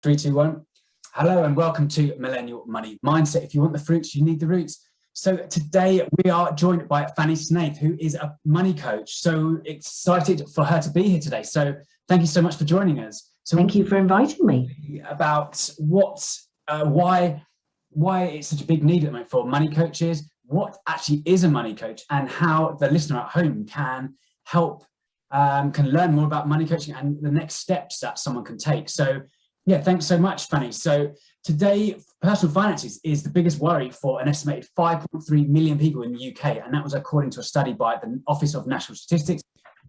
Three, two, one. Hello and welcome to Millennial Money Mindset. If you want the fruits, you need the roots. So today we are joined by Fanny Snaith, who is a money coach. So excited for her to be here today. So thank you so much for joining us. So thank you for inviting me. About why it's such a big need at the moment for money coaches, what actually is a money coach, and how the listener at home can help, can learn more about money coaching and the next steps that someone can take. So yeah, thanks so much, Fanny. So today, personal finances is the biggest worry for an estimated 5.3 million people in the UK. And that was according to a study by the Office of National Statistics.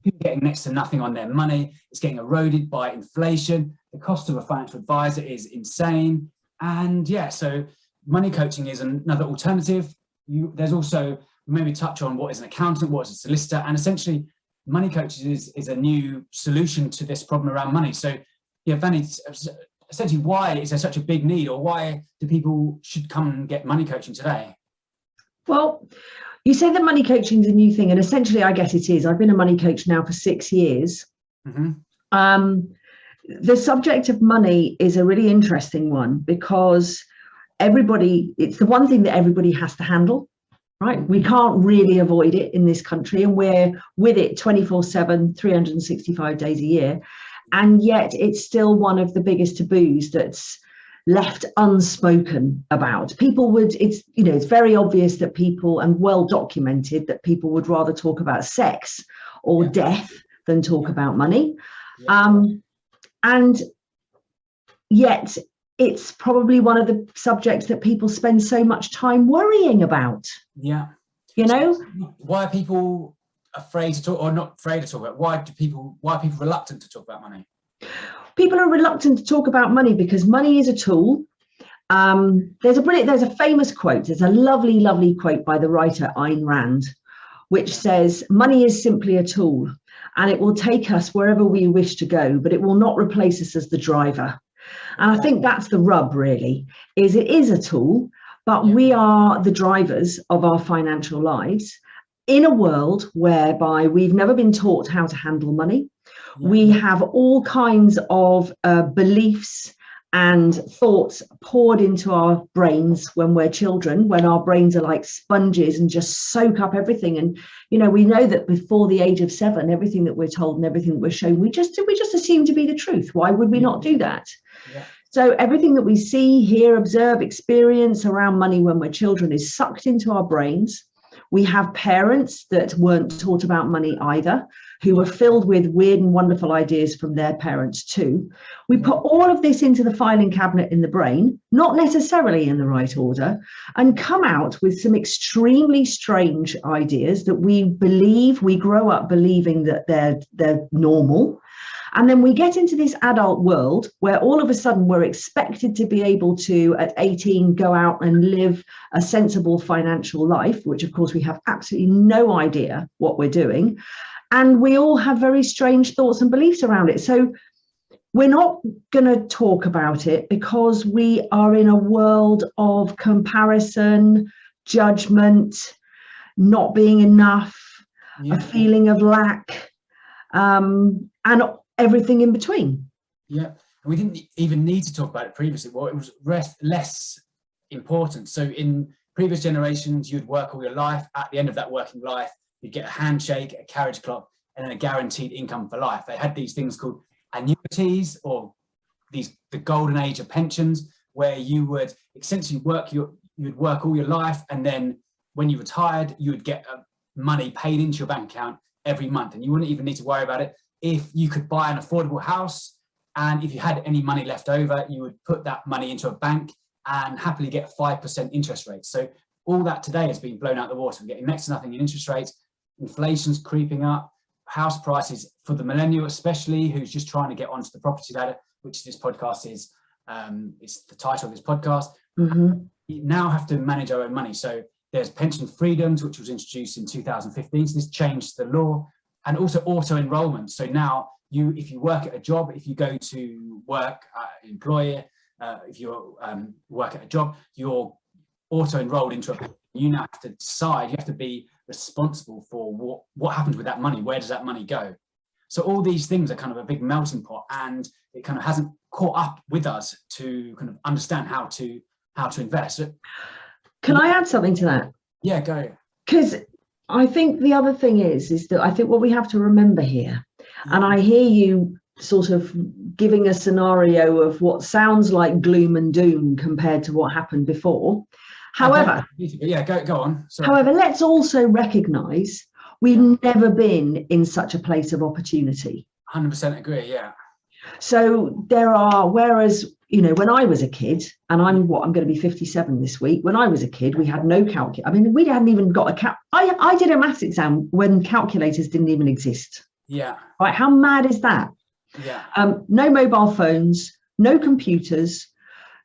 People getting next to nothing on their money. It's getting eroded by inflation. The cost of a financial advisor is insane. And yeah, so money coaching is another alternative. There's also, maybe touch on what is an accountant, what is a solicitor, and essentially money coaches is a new solution to this problem around money. So yeah, Fanny, essentially, why is there such a big need, or why do people should come and get money coaching today? Well, you say that money coaching is a new thing, and essentially, I guess it is. I've been a money coach now for 6 years. Mm-hmm. The subject of money is a really interesting one because it's the one thing that everybody has to handle, right? We can't really avoid it in this country, and we're with it 24/7, 365 days a year. And yet it's still one of the biggest taboos that's left unspoken about. It's very obvious that people, and well documented, that people would rather talk about sex or death than talk about money. And yet it's probably one of the subjects that people spend so much time worrying about. Yeah. You know? Why are people afraid to talk, or not afraid to talk about? Why are people reluctant to talk about money? People are reluctant to talk about money because money is a tool. There's a famous quote. There's a lovely quote by the writer Ayn Rand, which says, "Money is simply a tool, and it will take us wherever we wish to go, but it will not replace us as the driver." And I think that's the rub, really, is it is a tool, but we are the drivers of our financial lives. In a world whereby we've never been taught how to handle money, we have all kinds of beliefs and thoughts poured into our brains when we're children, when our brains are like sponges and just soak up everything. And, we know that before the age of 7, everything that we're told and everything that we're shown, we just assume to be the truth. Why would we not do that? Yeah. So everything that we see, hear, observe, experience around money when we're children is sucked into our brains. We have parents that weren't taught about money either, who were filled with weird and wonderful ideas from their parents too. We put all of this into the filing cabinet in the brain, not necessarily in the right order, and come out with some extremely strange ideas that we grow up believing that they're normal. And then we get into this adult world where all of a sudden we're expected to be able to, at 18, go out and live a sensible financial life, which of course we have absolutely no idea what we're doing. And we all have very strange thoughts and beliefs around it. So we're not going to talk about it because we are in a world of comparison, judgment, not being enough, a feeling of lack, and everything in between. Yeah, and we didn't even need to talk about it previously. Well, it was less important. So in previous generations, you'd work all your life. At the end of that working life, you'd get a handshake, a carriage clock, and then a guaranteed income for life. They had these things called annuities, or the golden age of pensions, where you would essentially you'd work all your life, and then when you retired, you would get money paid into your bank account every month, and you wouldn't even need to worry about it. If you could buy an affordable house, and if you had any money left over, you would put that money into a bank and happily get 5% interest rates. So all that today has been blown out the water. We're getting next to nothing in interest rates. Inflation's creeping up. House prices, for the millennial especially, who's just trying to get onto the property ladder, which this podcast is, it's the title of this podcast. We now have to manage our own money. So there's pension freedoms, which was introduced in 2015. So this changed the law. And also auto-enrollment. So now if you work at a job, if you go to work at an employer, if you work at a job, you're auto-enrolled into you now have to decide, you have to be responsible for what happens with that money. Where does that money go? So all these things are kind of a big melting pot, and it kind of hasn't caught up with us to kind of understand how to invest. So, can I add something to that? Yeah, go. Because I think the other thing is that I think what we have to remember here, and I hear you sort of giving a scenario of what sounds like gloom and doom compared to what happened before. However, yeah, go on. Sorry. However, let's also recognise we've never been in such a place of opportunity. 100% agree, yeah. So there are, whereas, you know, when I was a kid, and I'm going to be 57 this week. When I was a kid, we had no calculator. I mean, we hadn't even got I did a maths exam when calculators didn't even exist. Yeah. Right? How mad is that? Yeah. No mobile phones, no computers.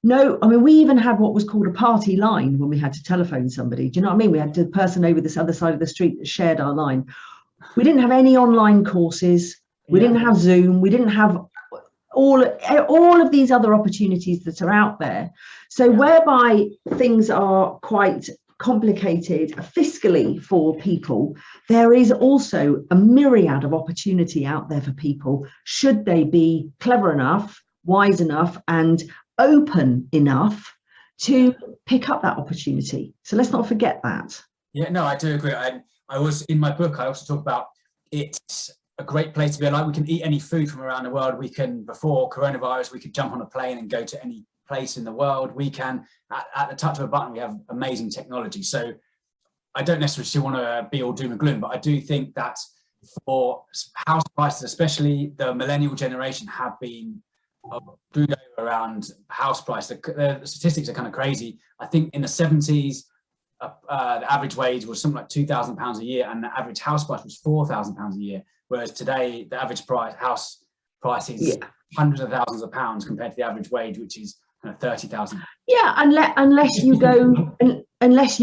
No, I mean, we even had what was called a party line when we had to telephone somebody. Do you know what I mean? We had the person over this other side of the street that shared our line. We didn't have any online courses. We didn't have Zoom. We didn't have all of these other opportunities that are out there. So whereby things are quite complicated fiscally for people, there is also a myriad of opportunity out there for people, should they be clever enough, wise enough, and open enough to pick up that opportunity. So let's not forget that. Yeah, no, I do agree. I was in my book, I also talk about it's a great place to be alive. We can eat any food from around the world. We can, before coronavirus, we could jump on a plane and go to any place in the world. We can, at the touch of a button, we have amazing technology. So I don't necessarily want to be all doom and gloom, but I do think that for house prices, especially the millennial generation, have been screwed over around house price. The statistics are kind of crazy. I think in the 70s, the average wage was something like £2,000 a year, and the average house price was £4,000 a year. Whereas today, the average house price is hundreds of thousands of pounds compared to the average wage, which is kind of 30,000. Yeah, unless you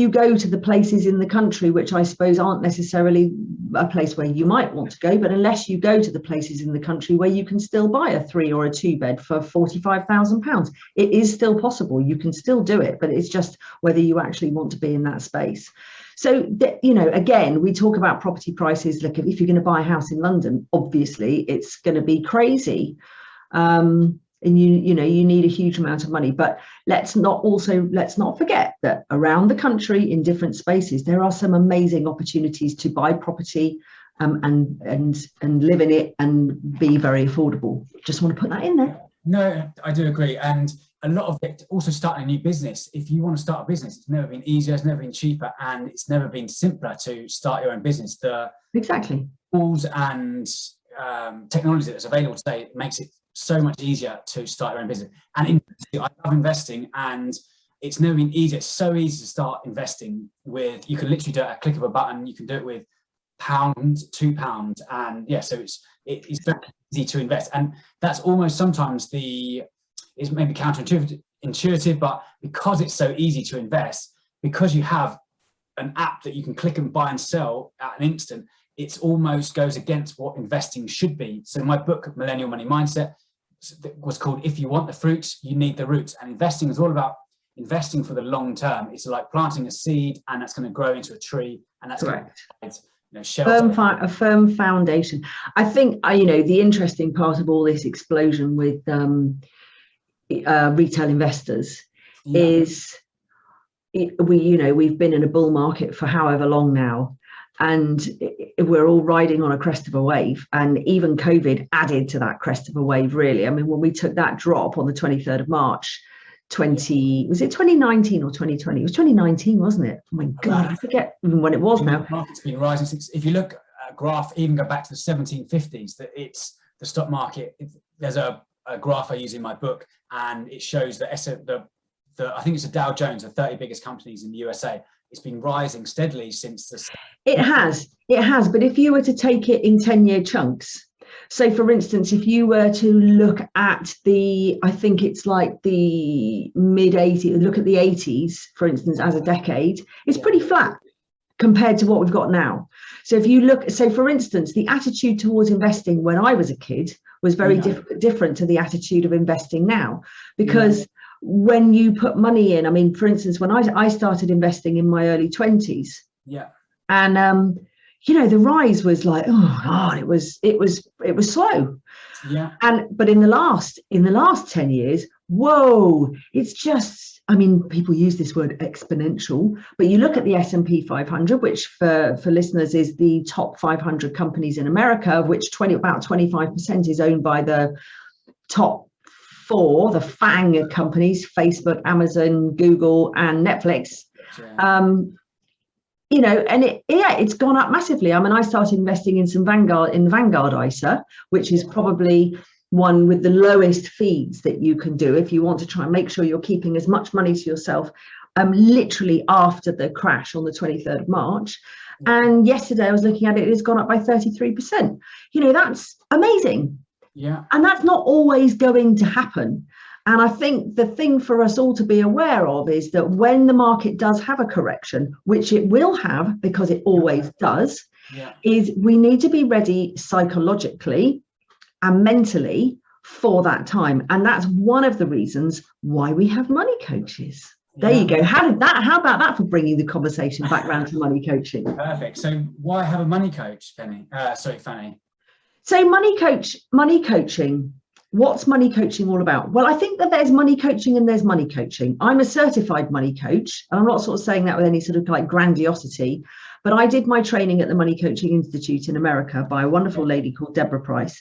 go to the places in the country, which I suppose aren't necessarily a place where you might want to go, but unless you go to the places in the country where you can still buy a 3 or a 2 bed for £45,000, it is still possible. You can still do it, but it's just whether you actually want to be in that space. So, you know, again, we talk about property prices. Look, if you're going to buy a house in London, obviously it's going to be crazy. And you need a huge amount of money, but let's not forget that around the country in different spaces there are some amazing opportunities to buy property and live in it and be very affordable. Just want to put that in there. No, I do agree. And a lot of it, also starting a new business. If you want to start a business, it's never been easier, it's never been cheaper, and it's never been simpler to start your own business. The tools and technology that's available today makes it so much easier to start your own business. And I love investing, and it's never been easier. It's so easy to start investing with. You can literally do it at a click of a button. You can do it with £1, £2, and so it's very easy to invest. And that's almost sometimes it's maybe counterintuitive, but because it's so easy to invest, because you have an app that you can click and buy and sell at an instant, it almost goes against what investing should be. So my book, Millennial Money Mindset, was called If You Want the Fruits, You Need the Roots. And investing is all about investing for the long term. It's like planting a seed, and that's going to grow into a tree, and that's correct. A firm foundation. I think the interesting part of all this explosion with retail investors is we've been in a bull market for however long now, and we're all riding on a crest of a wave, and even COVID added to that crest of a wave, really. I mean, when we took that drop on the 23rd of March, was it 2019 or 2020? It was 2019, wasn't it? Oh my God, I forget even when it was now. The market's been rising since. If you look at a graph, even go back to the 1750s, that it's the stock market. There's a graph I use in my book, and it shows that I think it's the Dow Jones, the 30 biggest companies in the USA. It's been rising steadily since the. It has, but if you were to take it in 10-year chunks, so for instance, if you were to look at I think it's like the mid-80s, look at the 80s, for instance, as a decade, it's pretty flat compared to what we've got now. So if you look, so for instance, the attitude towards investing when I was a kid was very different to the attitude of investing now, because when you put money in, I mean, for instance, when I started investing in my early 20s, and the rise was like, oh God, it was slow. Yeah. But in the last 10 years, whoa, it's just, I mean, people use this word exponential, but you look at the S&P 500, which for listeners is the top 500 companies in America, of which about 25% is owned by the top 4, the FANG companies, Facebook, Amazon, Google, and Netflix. Yeah. And it's gone up massively. I mean, I started investing in some Vanguard ISA, which is probably one with the lowest fees that you can do if you want to try and make sure you're keeping as much money to yourself, literally after the crash on the 23rd of March. And yesterday I was looking at it, it's gone up by 33%. That's amazing. Yeah. And that's not always going to happen. And I think the thing for us all to be aware of is that when the market does have a correction, which it will have because it always does, is we need to be ready psychologically and mentally for that time. And that's one of the reasons why we have money coaches. There you go. How about that for bringing the conversation back around to money coaching? Perfect. So why have a money coach, Fanny? So money coaching. What's money coaching all about? Well, I think that there's money coaching and there's money coaching. I'm a certified money coach, and I'm not sort of saying that with any sort of like grandiosity, but I did my training at the Money Coaching Institute in America by a wonderful lady called Deborah Price.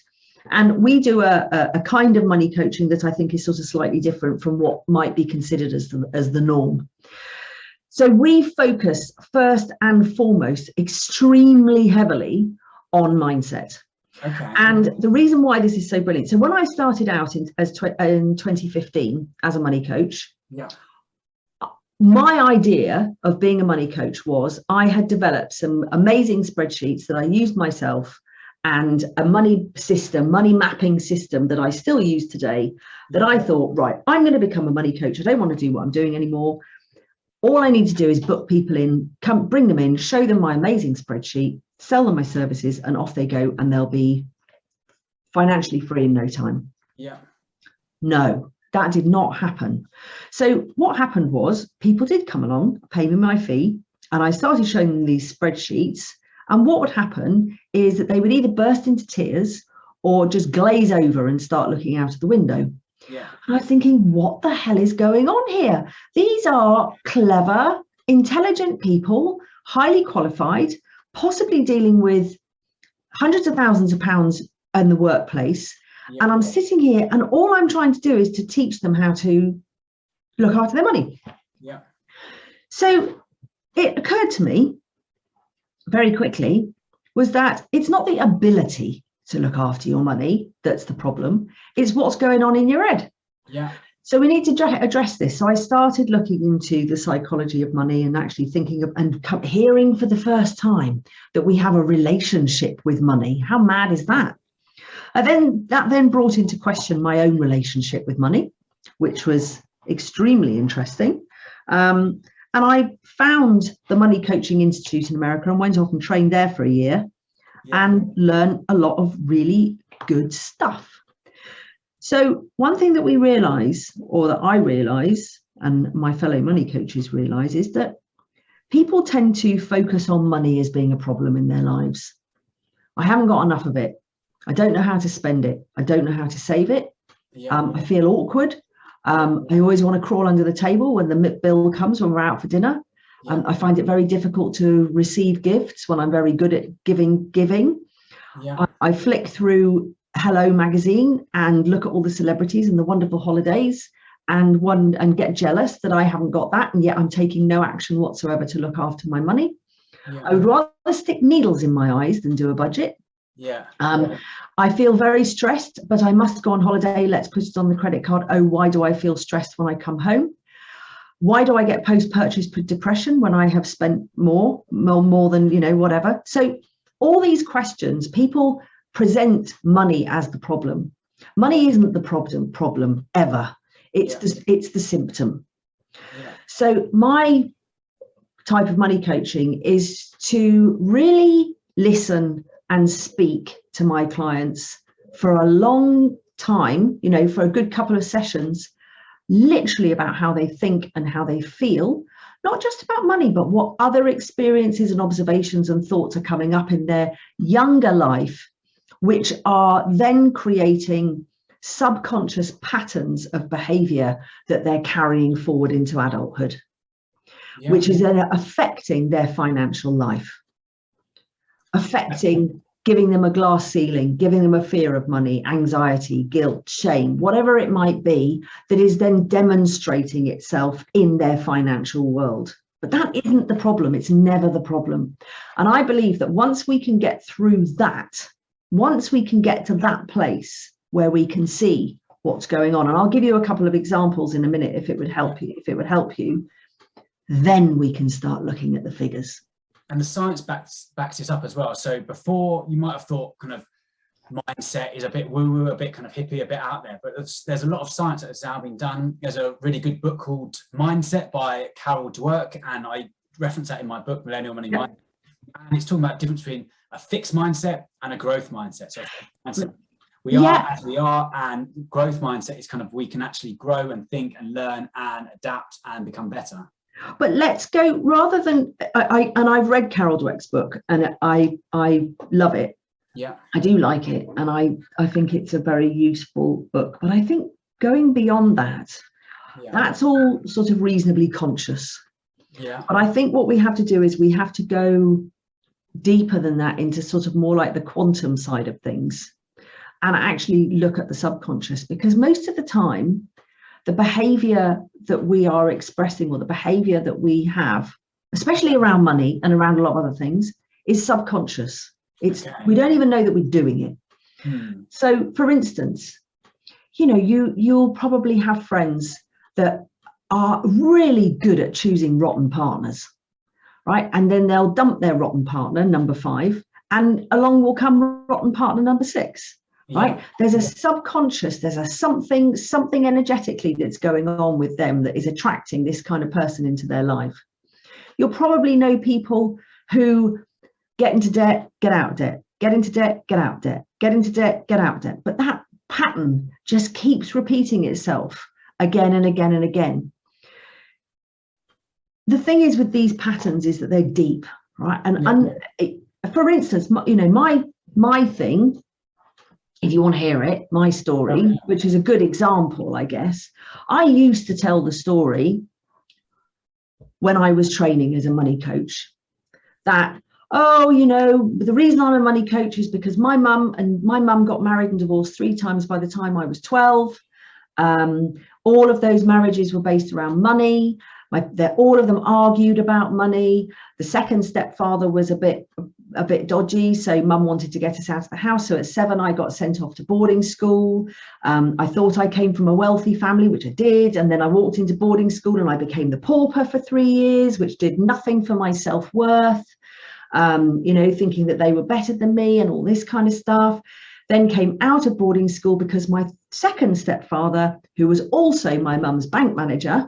And we do a kind of money coaching that I think is sort of slightly different from what might be considered as the norm. So we focus first and foremost extremely heavily on mindset. Okay. And the reason why this is so brilliant. So when I started out in 2015 as a money coach, my idea of being a money coach was I had developed some amazing spreadsheets that I used myself and a money mapping system that I still use today, that I thought, right, I'm going to become a money coach. I don't want to do what I'm doing anymore. All I need to do is book people in, bring them in, show them my amazing spreadsheet, sell them my services, and off they go, and they'll be financially free in no time. Yeah. No, that did not happen. So what happened was people did come along, pay me my fee, and I started showing them these spreadsheets. And what would happen is that they would either burst into tears or just glaze over and start looking out of the window. Yeah. And I was thinking, what the hell is going on here? These are clever, intelligent people, highly qualified, possibly dealing with hundreds of thousands of pounds in the workplace. And I'm sitting here and all I'm trying to do is to teach them how to look after their money. Yeah. So it occurred to me very quickly was that it's not the ability to look after your money that's the problem. It's what's going on in your head. Yeah. So we need to address this. So I started looking into the psychology of money and actually thinking of and hearing for the first time that we have a relationship with money. How mad is that? And that then brought into question my own relationship with money, which was extremely interesting. And I found the Money Coaching Institute in America and went off and trained there for a year and learned a lot of really good stuff. So one thing that we realize, or that I realize, and my fellow money coaches realize, is that people tend to focus on money as being a problem in their lives. I haven't got enough of it. I don't know how to spend it. I don't know how to save it. I feel awkward. I always want to crawl under the table when the bill comes when we're out for dinner. I find it very difficult to receive gifts when I'm very good at giving. I flick through Hello magazine and look at all the celebrities and the wonderful holidays and get jealous that I haven't got that, and yet I'm taking no action whatsoever to look after my money. I would rather stick needles in my eyes than do a budget. I feel very stressed, but I must go on holiday. Let's put it on the credit card. Oh, why do I feel stressed when I come home? Why do I get post-purchase depression when I have spent more than, whatever? So all these questions, people present money as the problem. Money isn't the problem ever. It's the symptom. So my type of money coaching is to really listen and speak to my clients for a long time, for a good couple of sessions, literally about how they think and how they feel, not just about money, but what other experiences and observations and thoughts are coming up in their younger life, which are then creating subconscious patterns of behavior that they're carrying forward into adulthood, which is then affecting their financial life, affecting giving them a glass ceiling, giving them a fear of money, anxiety, guilt, shame, whatever it might be, that is then demonstrating itself in their financial world. But that isn't the problem. It's never the problem. And I believe that once we can get through that, once we can get to that place where we can see what's going on, and I'll give you a couple of examples in a minute if it would help you, then we can start looking at the figures. And the science backs it up as well. So before, you might have thought kind of mindset is a bit woo-woo, a bit kind of hippie, a bit out there, but there's a lot of science that has now been done. There's a really good book called Mindset by Doig, and I reference that in my book, Millennial Money Mindset. And it's talking about the difference between a fixed mindset and a growth mindset. So we are as we are, and growth mindset is kind of, we can actually grow and think and learn and adapt and become better. But let's go, rather than, I've read Carol Dweck's book and I love it. Yeah, I do like it, and I think it's a very useful book. But I think going beyond that, that's all sort of reasonably conscious. Yeah. But I think what we have to do is we have to go deeper than that into sort of more like the quantum side of things, and actually look at the subconscious, because most of the time, the behavior that we are expressing, or the behavior that we have, especially around money and around a lot of other things, is subconscious. We don't even know that we're doing it. So for instance, you know, you'll probably have friends that are really good at choosing rotten partners, right? And then they'll dump their rotten partner, number 5, and along will come rotten partner number 6. Right? There's a subconscious, there's a something energetically that's going on with them that is attracting this kind of person into their life. You'll probably know people who get into debt, get out of debt, get into debt, get out of debt, get into debt, get out of debt. But that pattern just keeps repeating itself again and again and again. The thing is with these patterns is that they're deep, right? And for instance, you know, my thing, if you want to hear it, my story, which is a good example, I guess. I used to tell the story when I was training as a money coach that, oh, you know, the reason I'm a money coach is because my mum got married and divorced 3 times by the time I was 12. All of those marriages were based around money. All of them argued about money. The second stepfather was a bit dodgy, so mum wanted to get us out of the house. So at 7, I got sent off to boarding school. I thought I came from a wealthy family, which I did, and then I walked into boarding school and I became the pauper for 3 years, which did nothing for my self-worth. You know, thinking that they were better than me and all this kind of stuff. Then came out of boarding school because my second stepfather, who was also my mum's bank manager,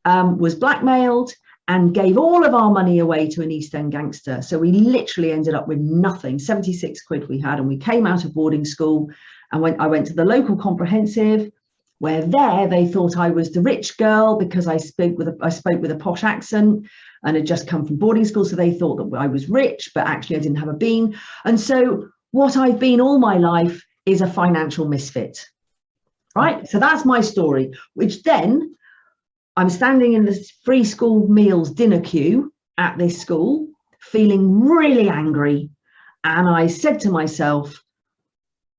was blackmailed and gave all of our money away to an East End gangster. So we literally ended up with nothing, 76 quid we had, and we came out of boarding school and I went to the local comprehensive, where they thought I was the rich girl because I spoke with a posh accent and had just come from boarding school. So they thought that I was rich, but actually I didn't have a bean. And so what I've been all my life is a financial misfit, right? So that's my story, which then I'm standing in the free school meals dinner queue at this school, feeling really angry. And I said to myself,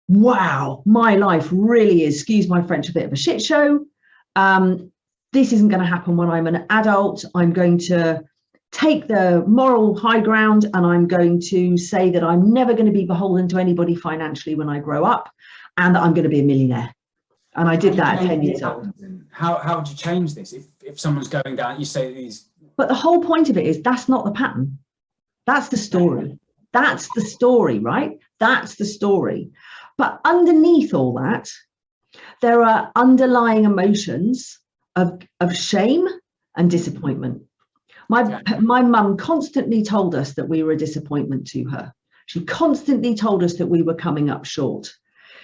wow, my life really is, excuse my French, a bit of a shit show. This isn't going to happen when I'm an adult. I'm going to take the moral high ground and I'm going to say that I'm never going to be beholden to anybody financially when I grow up, and that I'm going to be a millionaire. And I did that at 10 years old. How would you change this if someone's going down, you say these? But the whole point of it is that's not the pattern. That's the story. That's the story, right? That's the story. But underneath all that, there are underlying emotions of shame and disappointment. My mum constantly told us that we were a disappointment to her. She constantly told us that we were coming up short.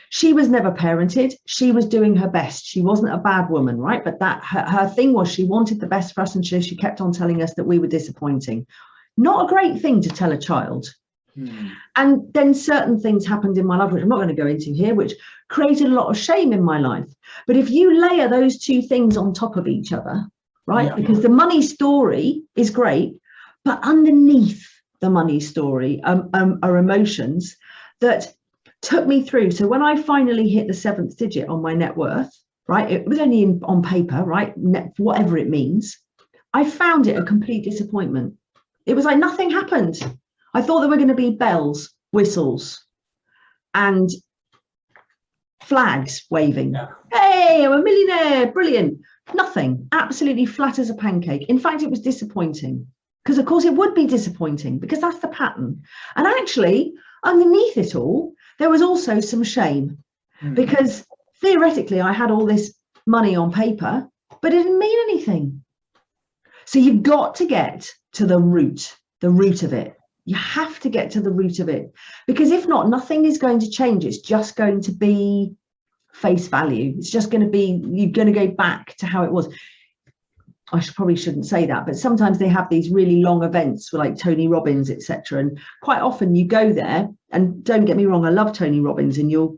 She was never parented. She was doing her best. She wasn't a bad woman, right? But that her thing was she wanted the best for us, and she kept on telling us that we were disappointing. Not a great thing to tell a child. And then certain things happened in my life, which I'm not going to go into here, which created a lot of shame in my life. But if you layer those two things on top of each other, right? Because the money story is great, but underneath the money story are emotions that took me through. So when I finally hit the 7th digit on my net worth, right? It was only on paper, right? Whatever it means. I found it a complete disappointment. It was like nothing happened. I thought there were going to be bells, whistles, and flags waving. Hey, I'm a millionaire, brilliant. Nothing, absolutely flat as a pancake. In fact, it was disappointing, because of course it would be disappointing, because that's the pattern. And actually, underneath it all, there was also some shame, because theoretically I had all this money on paper, but it didn't mean anything. So you've got to get to the root of it. You have to get to the root of it, because if not, nothing is going to change. It's just going to be face value. It's just going to be, you're going to go back to how it was. I probably shouldn't say that, but sometimes they have these really long events like Tony Robbins, etc. And quite often you go there, and don't get me wrong, I love Tony Robbins, and you'll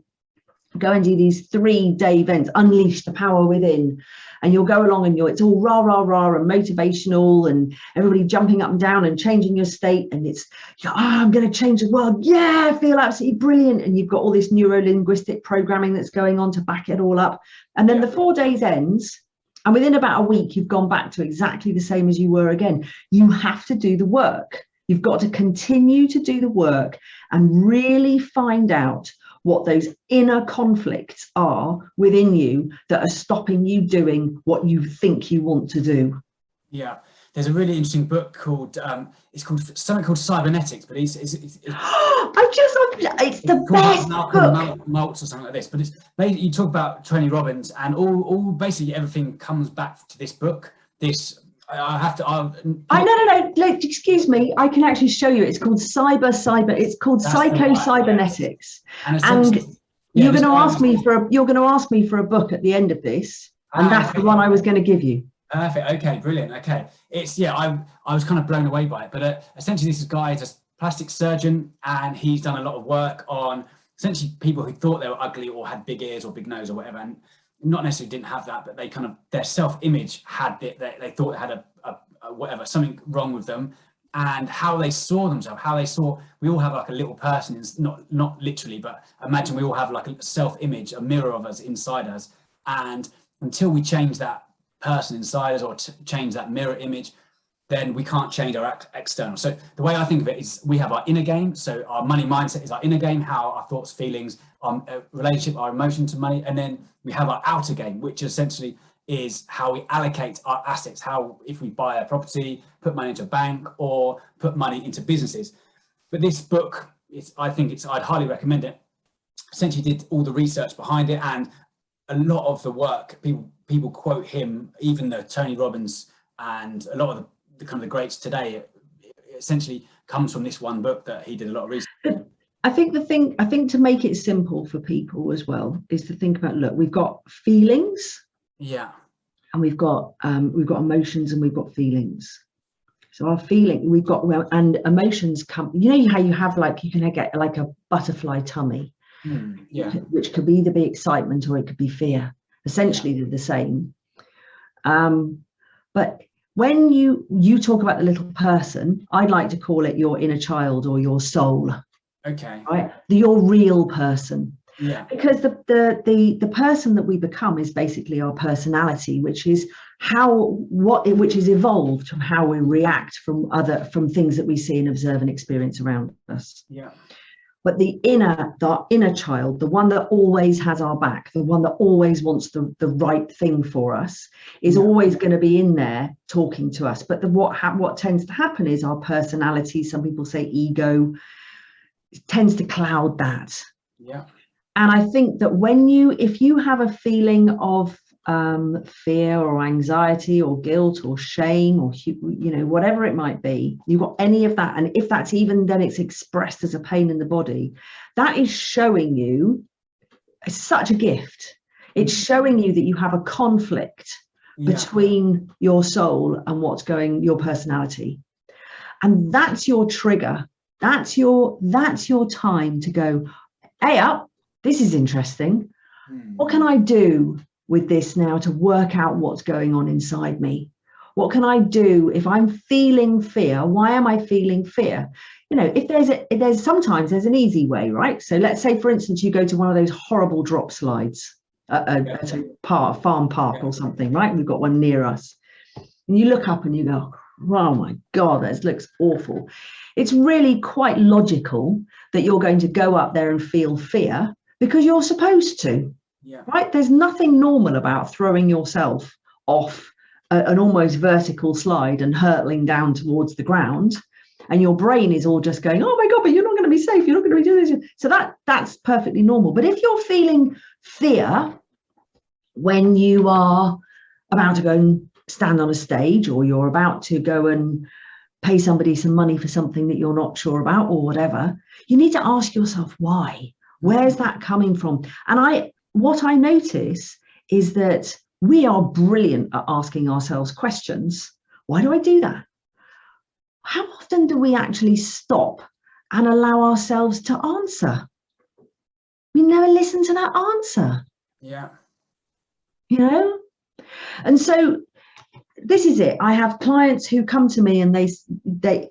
go and do these 3-day events, Unleash the Power Within, and you'll go along and it's all rah, rah, rah and motivational, and everybody jumping up and down and changing your state. And it's, I'm going to change the world. Yeah, I feel absolutely brilliant. And you've got all this neuro-linguistic programming that's going on to back it all up. And then the 4 days ends, and within about a week, you've gone back to exactly the same as you were again. You have to do the work. You've got to continue to do the work and really find out what those inner conflicts are within you that are stopping you doing what you think you want to do. Yeah, there's a really interesting book called it's called something called Cybernetics, but it's the best book. Maltz or something like this. But it's basically, you talk about Tony Robbins, and all basically everything comes back to this book. No, excuse me, I can actually show you. It's called it's called Psycho-Cybernetics. And you're going to ask me for a book at the end of this, and that's the one I was going to give you. Perfect. Okay, brilliant. Okay, I was kind of blown away by it, but essentially this guy is a plastic surgeon, and he's done a lot of work on essentially people who thought they were ugly or had big ears or big nose or whatever, and not necessarily didn't have that, but they kind of, their self-image had it, they thought they had a something wrong with them, and how they saw themselves, we all have like a little person, not literally, but imagine we all have like a self-image, a mirror of us inside us, and until we change that person inside us or change that mirror image, then we can't change our external. So the way I think of it is, we have our inner game. So our money mindset is our inner game, how our thoughts, feelings, our relationship, our emotion to money. And then we have our outer game, which essentially is how we allocate our assets, how, if we buy a property, put money into a bank or put money into businesses. But this book, I'd highly recommend it. Essentially did all the research behind it, and a lot of the work, people quote him, even the Tony Robbins and a lot of the kind of the greats today, it essentially comes from this one book that he did a lot of research. But I think to make it simple for people as well is to think about, look, we've got feelings, and we've got emotions, and we've got feelings. So our feeling, and emotions come, you know how you have you can get like a butterfly tummy, which could either be excitement or it could be fear. Essentially they're the same. But when you talk about the little person, I'd like to call it your inner child or your soul. Okay. Right? Your real person. Yeah. Because the person that we become is basically our personality, which is which is evolved from how we react from things that we see and observe and experience around us. Yeah. But the inner child, the one that always has our back, the one that always wants the right thing for us, is always going to be in there talking to us. But what tends to happen is our personality, some people say ego, tends to cloud that. Yeah. And I think that if you have a feeling of fear or anxiety or guilt or shame or whatever it might be, you've got any of that, and if that's even then it's expressed as a pain in the body, that is showing you is such a gift. It's showing you that you have a conflict between your soul and your personality. And that's your trigger. That's your time to go, hey up, this is interesting. What can I do with this now to work out what's going on inside me? What can I do if I'm feeling fear? Why am I feeling fear? You know, if sometimes there's an easy way, right? So let's say, for instance, you go to one of those horrible drop slides at a farm park or something, right? We've got one near us. And you look up and you go, oh my God, this looks awful. It's really quite logical that you're going to go up there and feel fear because you're supposed to, right? There's nothing normal about throwing yourself off an almost vertical slide and hurtling down towards the ground. And your brain is all just going, oh my God, but you're not going to be safe. You're not going to be doing this. So that's perfectly normal. But if you're feeling fear when you are about to go and stand on a stage, or you're about to go and pay somebody some money for something that you're not sure about or whatever, you need to ask yourself why. Where's that coming from? And what I notice is that we are brilliant at asking ourselves questions. Why do I do that? How often do we actually stop and allow ourselves to answer? We never listen to that answer. Yeah. You know? And so this is it. I have clients who come to me and they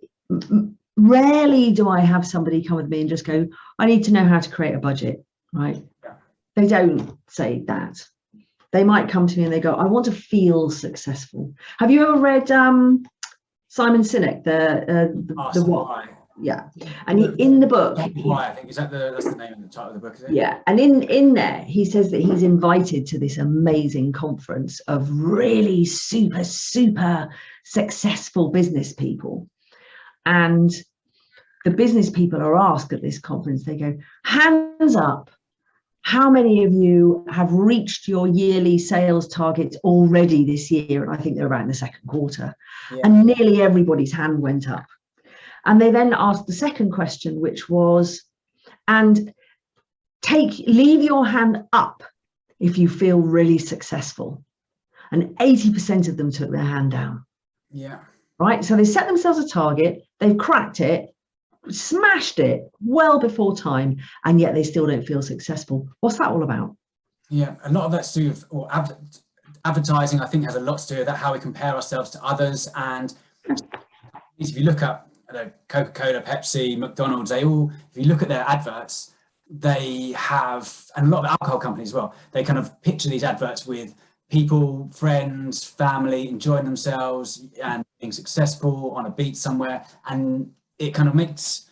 rarely do I have somebody come with me and just go, I need to know how to create a budget, right? Yeah. They don't say that. They might come to me and they go, I want to feel successful. Have you ever read Simon Sinek, the What? Yeah. And in the book, I think that's the name of the title of the book, is it? Yeah. And in there, he says that he's invited to this amazing conference of really super, super successful business people. And the business people are asked at this conference, they go, hands up, how many of you have reached your yearly sales targets already this year? And I think they're about in the second quarter. Yeah. And nearly everybody's hand went up. And they then asked the second question, which was, and leave your hand up if you feel really successful. And 80% of them took their hand down. Yeah. Right. So they set themselves a target, they've cracked it, smashed it well before time, and yet they still don't feel successful. What's that all about? Yeah, a lot of that's to do with advertising. I think has a lot to do with that, how we compare ourselves to others. And if you look at Coca-Cola, Pepsi, McDonald's, if you look at their adverts, they have, and a lot of alcohol companies as well, they kind of picture these adverts with people, friends, family, enjoying themselves and being successful on a beach somewhere. And it kind of makes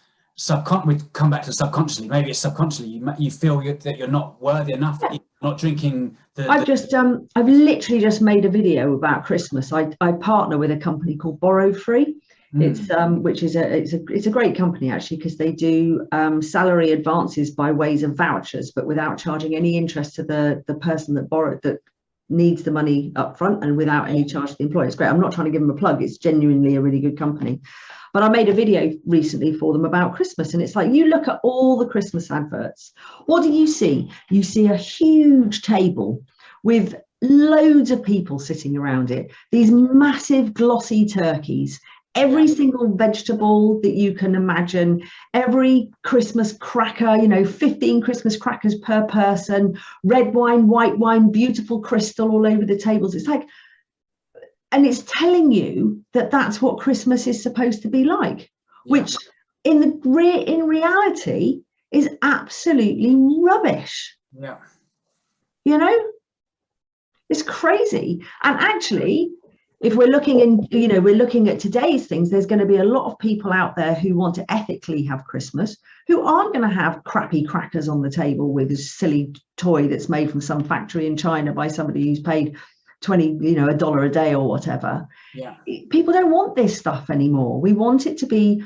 we come back to subconsciously. Maybe it's subconsciously you feel that you're not worthy enough. You're not drinking. I've literally just made a video about Christmas. I partner with a company called Borrow Free. It's which is a great company actually, because they do salary advances by ways of vouchers, but without charging any interest to the person that needs the money up front, and without any charge to the employer. It's great. I'm not trying to give them a plug. It's genuinely a really good company. But I made a video recently for them about Christmas, and it's like, you look at all the Christmas adverts. What do you see? You see a huge table with loads of people sitting around it, these massive glossy turkeys, every single vegetable that you can imagine, every Christmas cracker, 15 Christmas crackers per person, red wine, white wine, beautiful crystal all over the tables. It's like, and it's telling you that that's what Christmas is supposed to be like, which in reality is absolutely rubbish. Yeah. It's crazy. And actually, if we're looking at today's things, there's going to be a lot of people out there who want to ethically have Christmas, who aren't going to have crappy crackers on the table with a silly toy that's made from some factory in China by somebody who's paid $1 a day or whatever. Yeah. People don't want this stuff anymore. We want it to be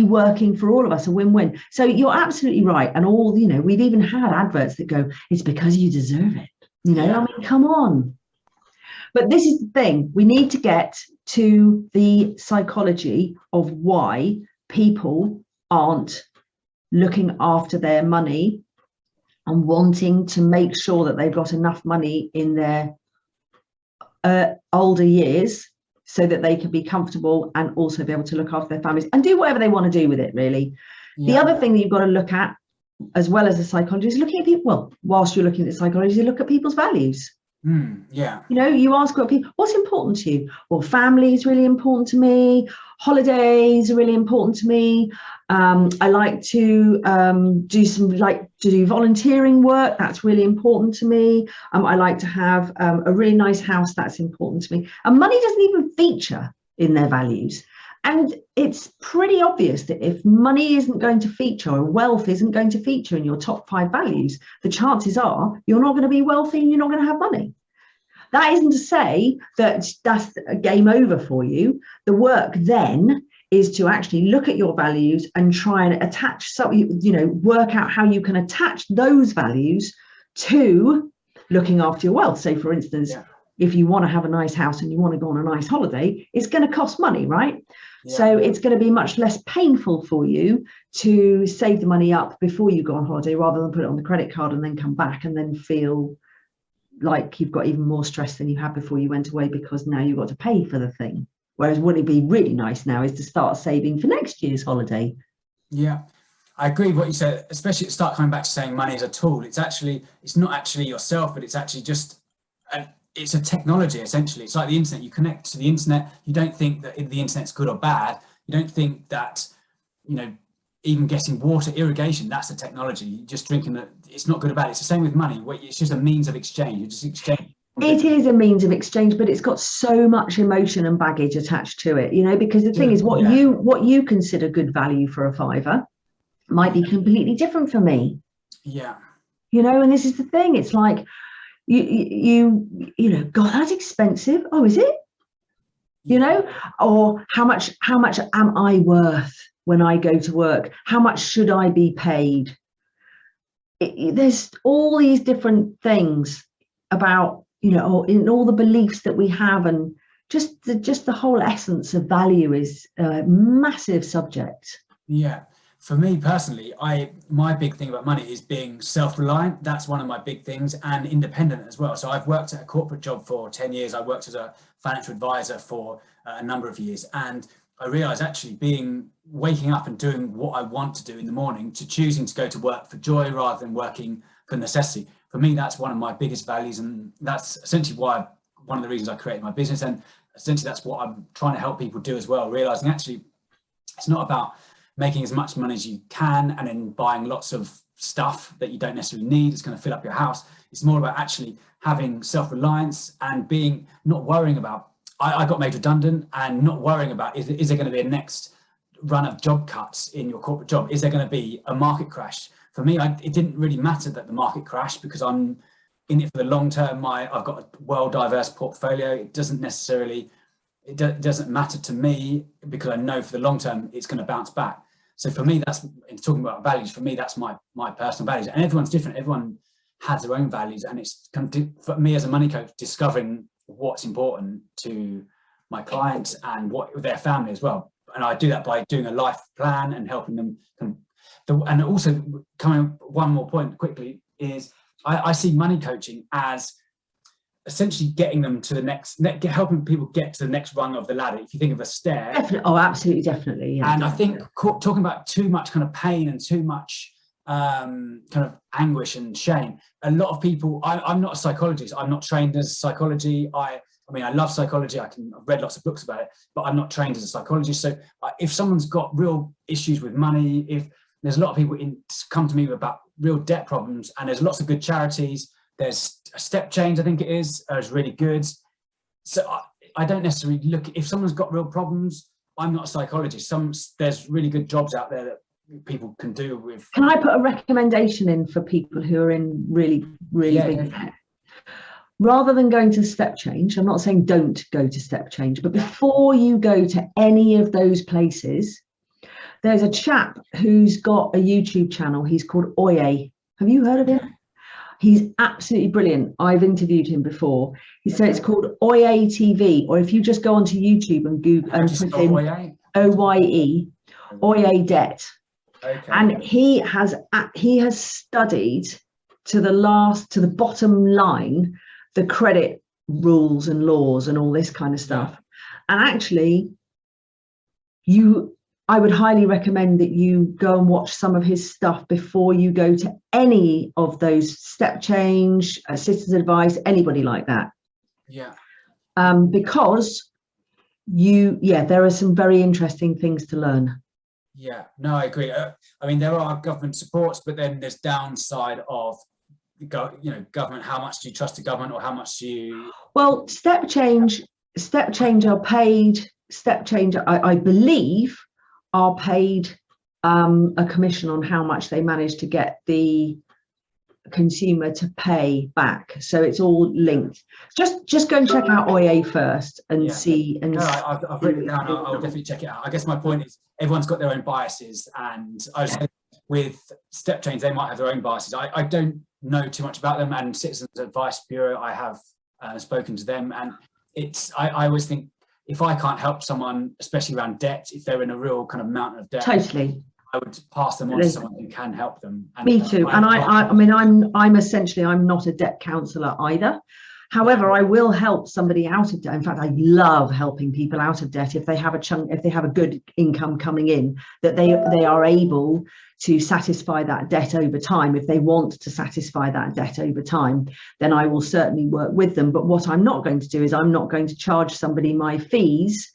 working for all of us, a win-win. So you're absolutely right. And we've even had adverts that go, it's because you deserve it. I mean, come on. But this is the thing, we need to get to the psychology of why people aren't looking after their money and wanting to make sure that they've got enough money in their older years so that they can be comfortable and also be able to look after their families and do whatever they want to do with it, really. The other thing that you've got to look at, as well as the psychology, is looking at people. Well, whilst you're looking at psychology, you look at people's values. Yeah. You know, you ask what people, what's important to you? Well, family is really important to me. Holidays are really important to me. I like to do volunteering work. That's really important to me. I like to have a really nice house. That's important to me. And money doesn't even feature in their values. And it's pretty obvious that if money isn't going to feature, or wealth isn't going to feature in your top 5 values, the chances are you're not going to be wealthy and you're not going to have money. That isn't to say that that's a game over for you. The work then is to actually look at your values and try and attach, work out how you can attach those values to looking after your wealth. So, for instance, if you want to have a nice house and you want to go on a nice holiday, it's going to cost money, right? So it's going to be much less painful for you to save the money up before you go on holiday rather than put it on the credit card and then come back and then feel like you've got even more stress than you had before you went away because now you've got to pay for the thing. Whereas what would be really nice now is to start saving for next year's holiday. Yeah, I agree with what you said, especially start coming back to saying money is a tool. It's not actually yourself, but it's actually just it's a technology, essentially. It's like the internet. You connect to the internet. You don't think that the internet's good or bad. You don't think that, even getting water, irrigation, that's a technology. You're just drinking it. It's not good or bad. It's the same with money. It's just a means of exchange. You just exchange. It is a means of exchange, but it's got so much emotion and baggage attached to it, because the thing is what you consider good value for a fiver might be completely different for me. Yeah. And this is the thing. It's like, God, that's expensive. Oh, is it? Or how much am I worth when I go to work? How much should I be paid? There's all these different things about, or in all the beliefs that we have, and just the whole essence of value is a massive subject. Yeah. For me personally, my big thing about money is being self-reliant. That's one of my big things, and independent as well. So I've worked at a corporate job for 10 years. I worked as a financial advisor for a number of years. And I realized actually waking up and doing what I want to do in the morning, to choosing to go to work for joy rather than working for necessity. For me, that's one of my biggest values. And that's essentially one of the reasons I created my business. And essentially that's what I'm trying to help people do as well, realizing actually it's not about making as much money as you can and then buying lots of stuff that you don't necessarily need. It's going to fill up your house. It's more about actually having self-reliance and not worrying about, I got made redundant, and not worrying about, is there going to be a next run of job cuts in your corporate job? Is there going to be a market crash? For me, it didn't really matter that the market crashed, because I'm in it for the long term. I've got a well-diverse portfolio. It doesn't matter to me, because I know for the long term it's going to bounce back. So for me, that's talking about values. For me, that's my personal values, and everyone's different. Everyone has their own values, and it's for me as a money coach, discovering what's important to my clients and what their family as well. And I do that by doing a life plan and helping them. And also, one more point quickly is I see money coaching as essentially getting them to the helping people get to the next rung of the ladder. If you think of a stair. Definitely. Oh, absolutely, definitely. Yeah. And I think talking about too much kind of pain and too much kind of anguish and shame, a lot of people, I'm not a psychologist. I'm not trained as psychology. I love psychology. I've read lots of books about it, but I'm not trained as a psychologist. So if someone's got real issues with money, if there's a lot of people come to me about real debt problems, and there's lots of good charities. There's a Step Change, I think it is really good. So I don't necessarily if someone's got real problems, I'm not a psychologist. There's really good jobs out there that people can do with. Can I put a recommendation in for people who are in really, really big debt? Rather than going to Step Change, I'm not saying don't go to Step Change, but before you go to any of those places, there's a chap who's got a YouTube channel. He's called Doig. Have you heard of him? He's absolutely brilliant. I've interviewed him before. So it's called Doig TV, or if you just go onto YouTube and Google and put in OYE, Doig Debt. Okay. And he has studied to the bottom line, the credit rules and laws and all this kind of stuff. And actually, I would highly recommend that you go and watch some of his stuff before you go to any of those Step Change, Citizens Advice, anybody like that. Yeah. Because there are some very interesting things to learn. Yeah, no, I agree. I mean, there are government supports, but then there's downside of, government. How much do you trust the government, or how much do you? Well, Step Change are paid. Step Change, I believe, are paid a commission on how much they manage to get the consumer to pay back. So it's all linked. Just go and check out OIA first and see. And I've written it down. I'll definitely check it out. I guess my point is everyone's got their own biases, and I was with Step Change, they might have their own biases. I don't know too much about them, and Citizens Advice Bureau, I have spoken to them, and I always think, if I can't help someone, especially around debt, if they're in a real kind of mountain of debt, totally, I would pass them on to someone who can help them. And me too. I mean, I'm essentially, I'm not a debt counsellor either. However, I will help somebody out of debt. In fact, I love helping people out of debt if they have a good income coming in, that they are able to satisfy that debt over time. If they want to satisfy that debt over time, then I will certainly work with them. But what I'm not going to do is I'm not going to charge somebody my fees,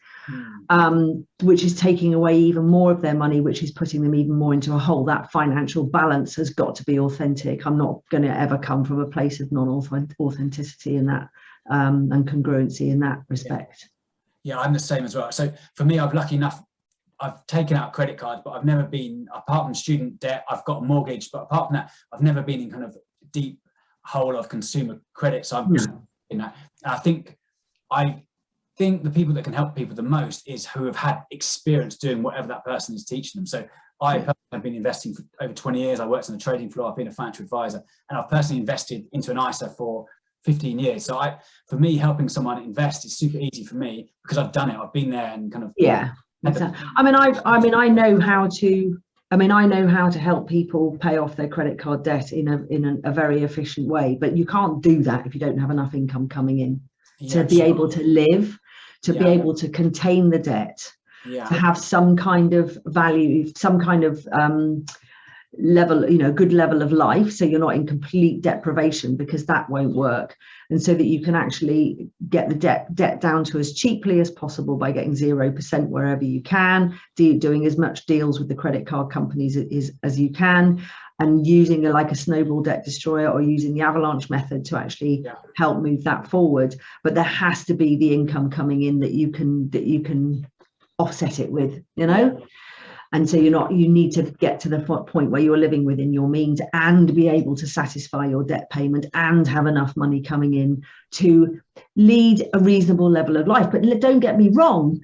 which is taking away even more of their money, which is putting them even more into a hole. That financial balance has got to be authentic. I'm not going to ever come from a place of non-authenticity in that and congruency in that respect. Yeah, I'm the same as well. So for me, I'm lucky enough, I've taken out credit cards, but I've never been, apart from student debt, I've got a mortgage, but apart from that, I've never been in kind of deep hole of consumer credit. So I'm just in that. And I think the people that can help people the most is who have had experience doing whatever that person is teaching them. So I have been investing for over 20 years. I worked on the trading floor. I've been a financial advisor, and I've personally invested into an ISA for 15 years. So for me, helping someone invest is super easy for me because I've done it. I've been there and kind of I know how to help people pay off their credit card debt in a very efficient way, but you can't do that if you don't have enough income coming in to be able to live, to be able to contain the debt, to have some kind of value, some kind of level, good level of life, so you're not in complete deprivation, because that won't work. And so that you can actually get the debt down to as cheaply as possible by getting 0% wherever you can, doing as much deals with the credit card companies as you can, and using a snowball debt destroyer or using the avalanche method to actually help move that forward. But there has to be the income coming in that you can offset it with, And so you need to get to the point where you're living within your means and be able to satisfy your debt payment and have enough money coming in to lead a reasonable level of life. But don't get me wrong,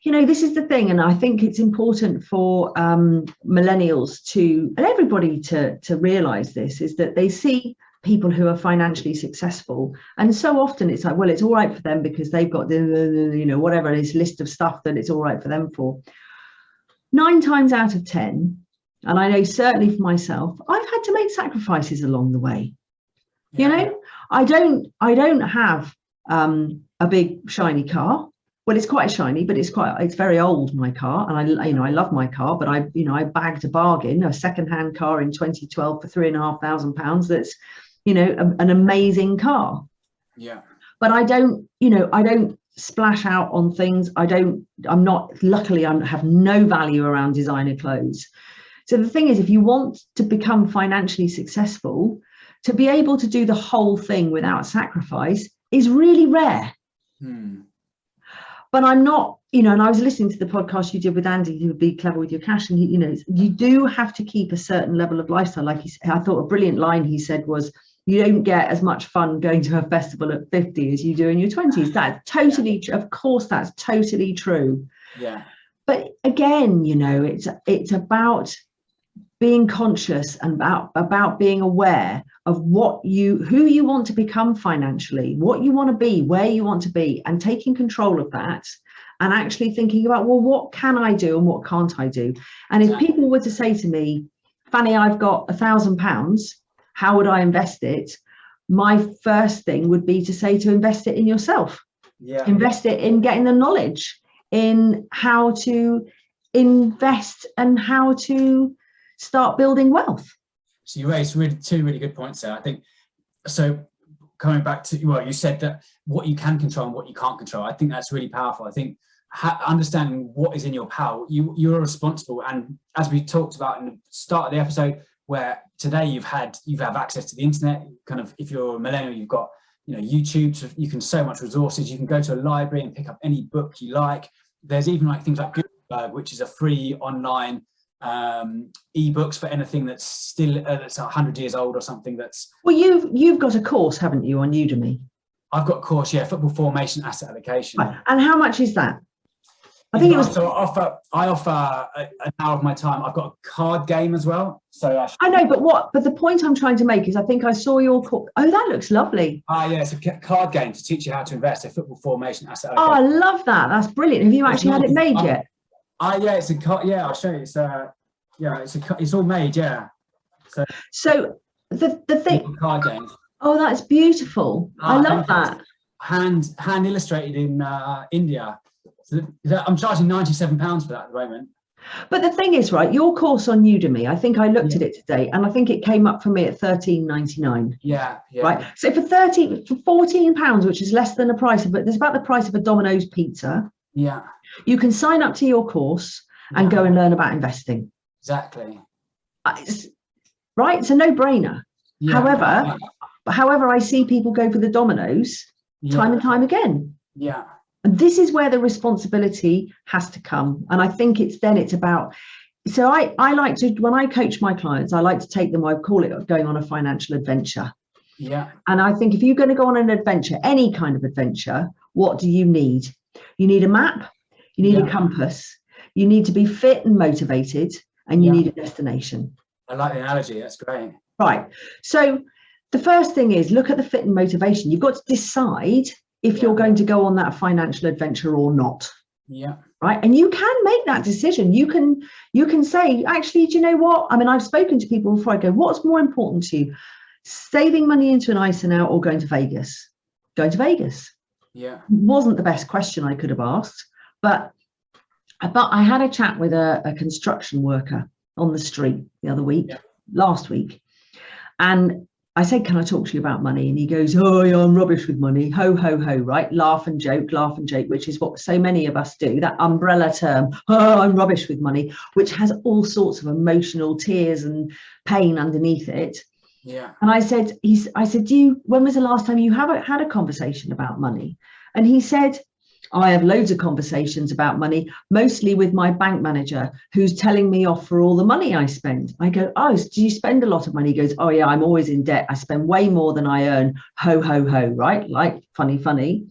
this is the thing, and I think it's important for millennials and everybody to realize this, is that they see people who are financially successful, and so often it's like, well, it's all right for them because they've got whatever it is, list of stuff that it's all right for them for. 9 times out of 10, and I know certainly for myself, I've had to make sacrifices along the way. I don't have a big shiny car. Well, it's quite shiny, but it's very old, my car, and I love my car, but I bagged a bargain, a second-hand car in 2012 for £3,500. That's an amazing car. Yeah. But I don't splash out on things. Luckily I have no value around designer clothes. So the thing is, if you want to become financially successful, to be able to do the whole thing without sacrifice is really rare. But I'm not, and I was listening to the podcast you did with Andy, who would be clever with your cash, and you do have to keep a certain level of lifestyle. Like I thought a brilliant line he said was, you don't get as much fun going to a festival at 50 as you do in your 20s. That's totally, of course, that's totally true. Yeah. But again, it's about being conscious and about being aware of who you want to become financially, what you want to be, where you want to be, and taking control of that, and actually thinking about, well, what can I do and what can't I do? And if people were to say to me, Fanny, I've got £1,000, how would I invest it? My first thing would be to say to invest it in yourself. Yeah. Invest it in getting the knowledge in how to invest and how to start building wealth. So you raised two really good points there. I think, so coming back to, well, you said that what you can control and what you can't control. I think that's really powerful. I think understanding what is in your power, you're responsible. And as we talked about in the start of the episode, where today you have access to the internet, kind of, if you're a millennial, you've got, YouTube, so you can so much resources. You can go to a library and pick up any book you like. There's even like things like Doig, which is a free online ebooks for anything that's still that's 100 years old or something. That's, well, you've got a course, haven't you, on Udemy? I've got a course, yeah, football formation, asset allocation. Right. And how much is that? I think it was. So I offer an hour of my time. I've got a card game as well. So I know, but the point I'm trying to make is, I think I saw your course. Oh, that looks lovely. Yeah, it's a card game to teach you how to invest. A football formation, asset Oh, allocation. I love that. That's brilliant. Have you actually had it made yet? Yeah, it's a card. Yeah, I'll show you. It's all made. Yeah. So the thing. Card games. Oh, that's beautiful. I love that. Hand illustrated in India. So I'm charging £97 for that at the moment. But the thing is, right, your course on Udemy, I think I looked at it today, and I think it came up for me at £13.99. Yeah. Right. So for £14, which is less than the price of it, there's about the price of a Domino's pizza. Yeah. You can sign up to your course and go and learn about investing. Exactly. Right. It's a no-brainer. Yeah. However, I see people go for the Domino's time and time again. Yeah. And this is where the responsibility has to come. And I think it's about, so I like to, when I coach my clients, I like to take them, I call it going on a financial adventure. Yeah. And I think if you're going to go on an adventure, any kind of adventure, what do you need? You need a map, you need a compass, you need to be fit and motivated, and you need a destination. I like the analogy. That's great. Right. So the first thing is, look at the fit and motivation. You've got to decide if you're going to go on that financial adventure or not. Yeah. Right. And you can make that decision. You can say, actually, do you know what? I mean, I've spoken to people before. I go, what's more important to you? Saving money into an ISA now or going to Vegas? Going to Vegas. Yeah. Wasn't the best question I could have asked, but I had a chat with a construction worker on the street the other week, last week. And I said, can I talk to you about money? And he goes, oh, yeah, I'm rubbish with money. Ho, ho, ho, right? Laugh and joke, which is what so many of us do, that umbrella term. Oh, I'm rubbish with money, which has all sorts of emotional tears and pain underneath it. Yeah. And I said, when was the last time you had a conversation about money? And he said, I have loads of conversations about money, mostly with my bank manager, who's telling me off for all the money I spend. I go, oh, do you spend a lot of money? He goes, oh yeah, I'm always in debt. I spend way more than I earn. Ho, ho, ho, right? Like funny.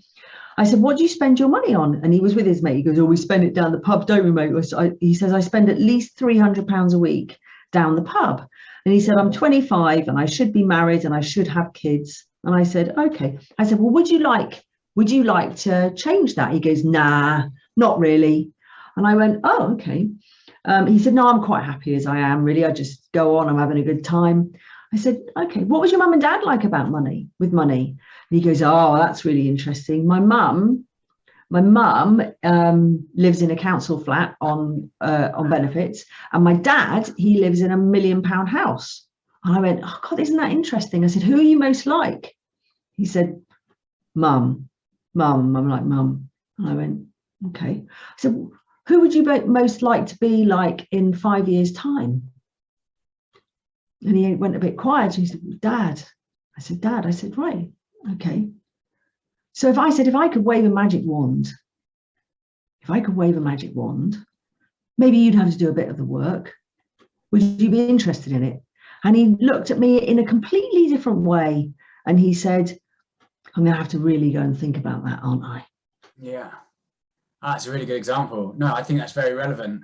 I said, what do you spend your money on? And he was with his mate. He goes, oh, we spend it down the pub, don't we, mate? He says, I spend at least £300 a week down the pub. And he said, I'm 25 and I should be married and I should have kids. And I said, okay. I said, well, would you like to change that? He goes, nah, not really. And I went, oh, okay. He said, no, I'm quite happy as I am, really. I just go on, I'm having a good time. I said, okay, what was your mum and dad like about money, with money? And he goes, oh, that's really interesting. My mum lives in a council flat on benefits. And my dad, he lives in £1 million house. And I went, oh God, isn't that interesting? I said, who are you most like? He said, Mum. I'm like, Mum. And I went, okay. I said, who would you most like to be like in 5 years' time? And he went a bit quiet. He said, Dad. I said, Dad. I said, right, okay. So if I could wave a magic wand, maybe you'd have to do a bit of the work. Would you be interested in it? And he looked at me in a completely different way. And he said, I'm going to have to really go and think about that, aren't I? Yeah. That's a really good example. No, I think that's very relevant.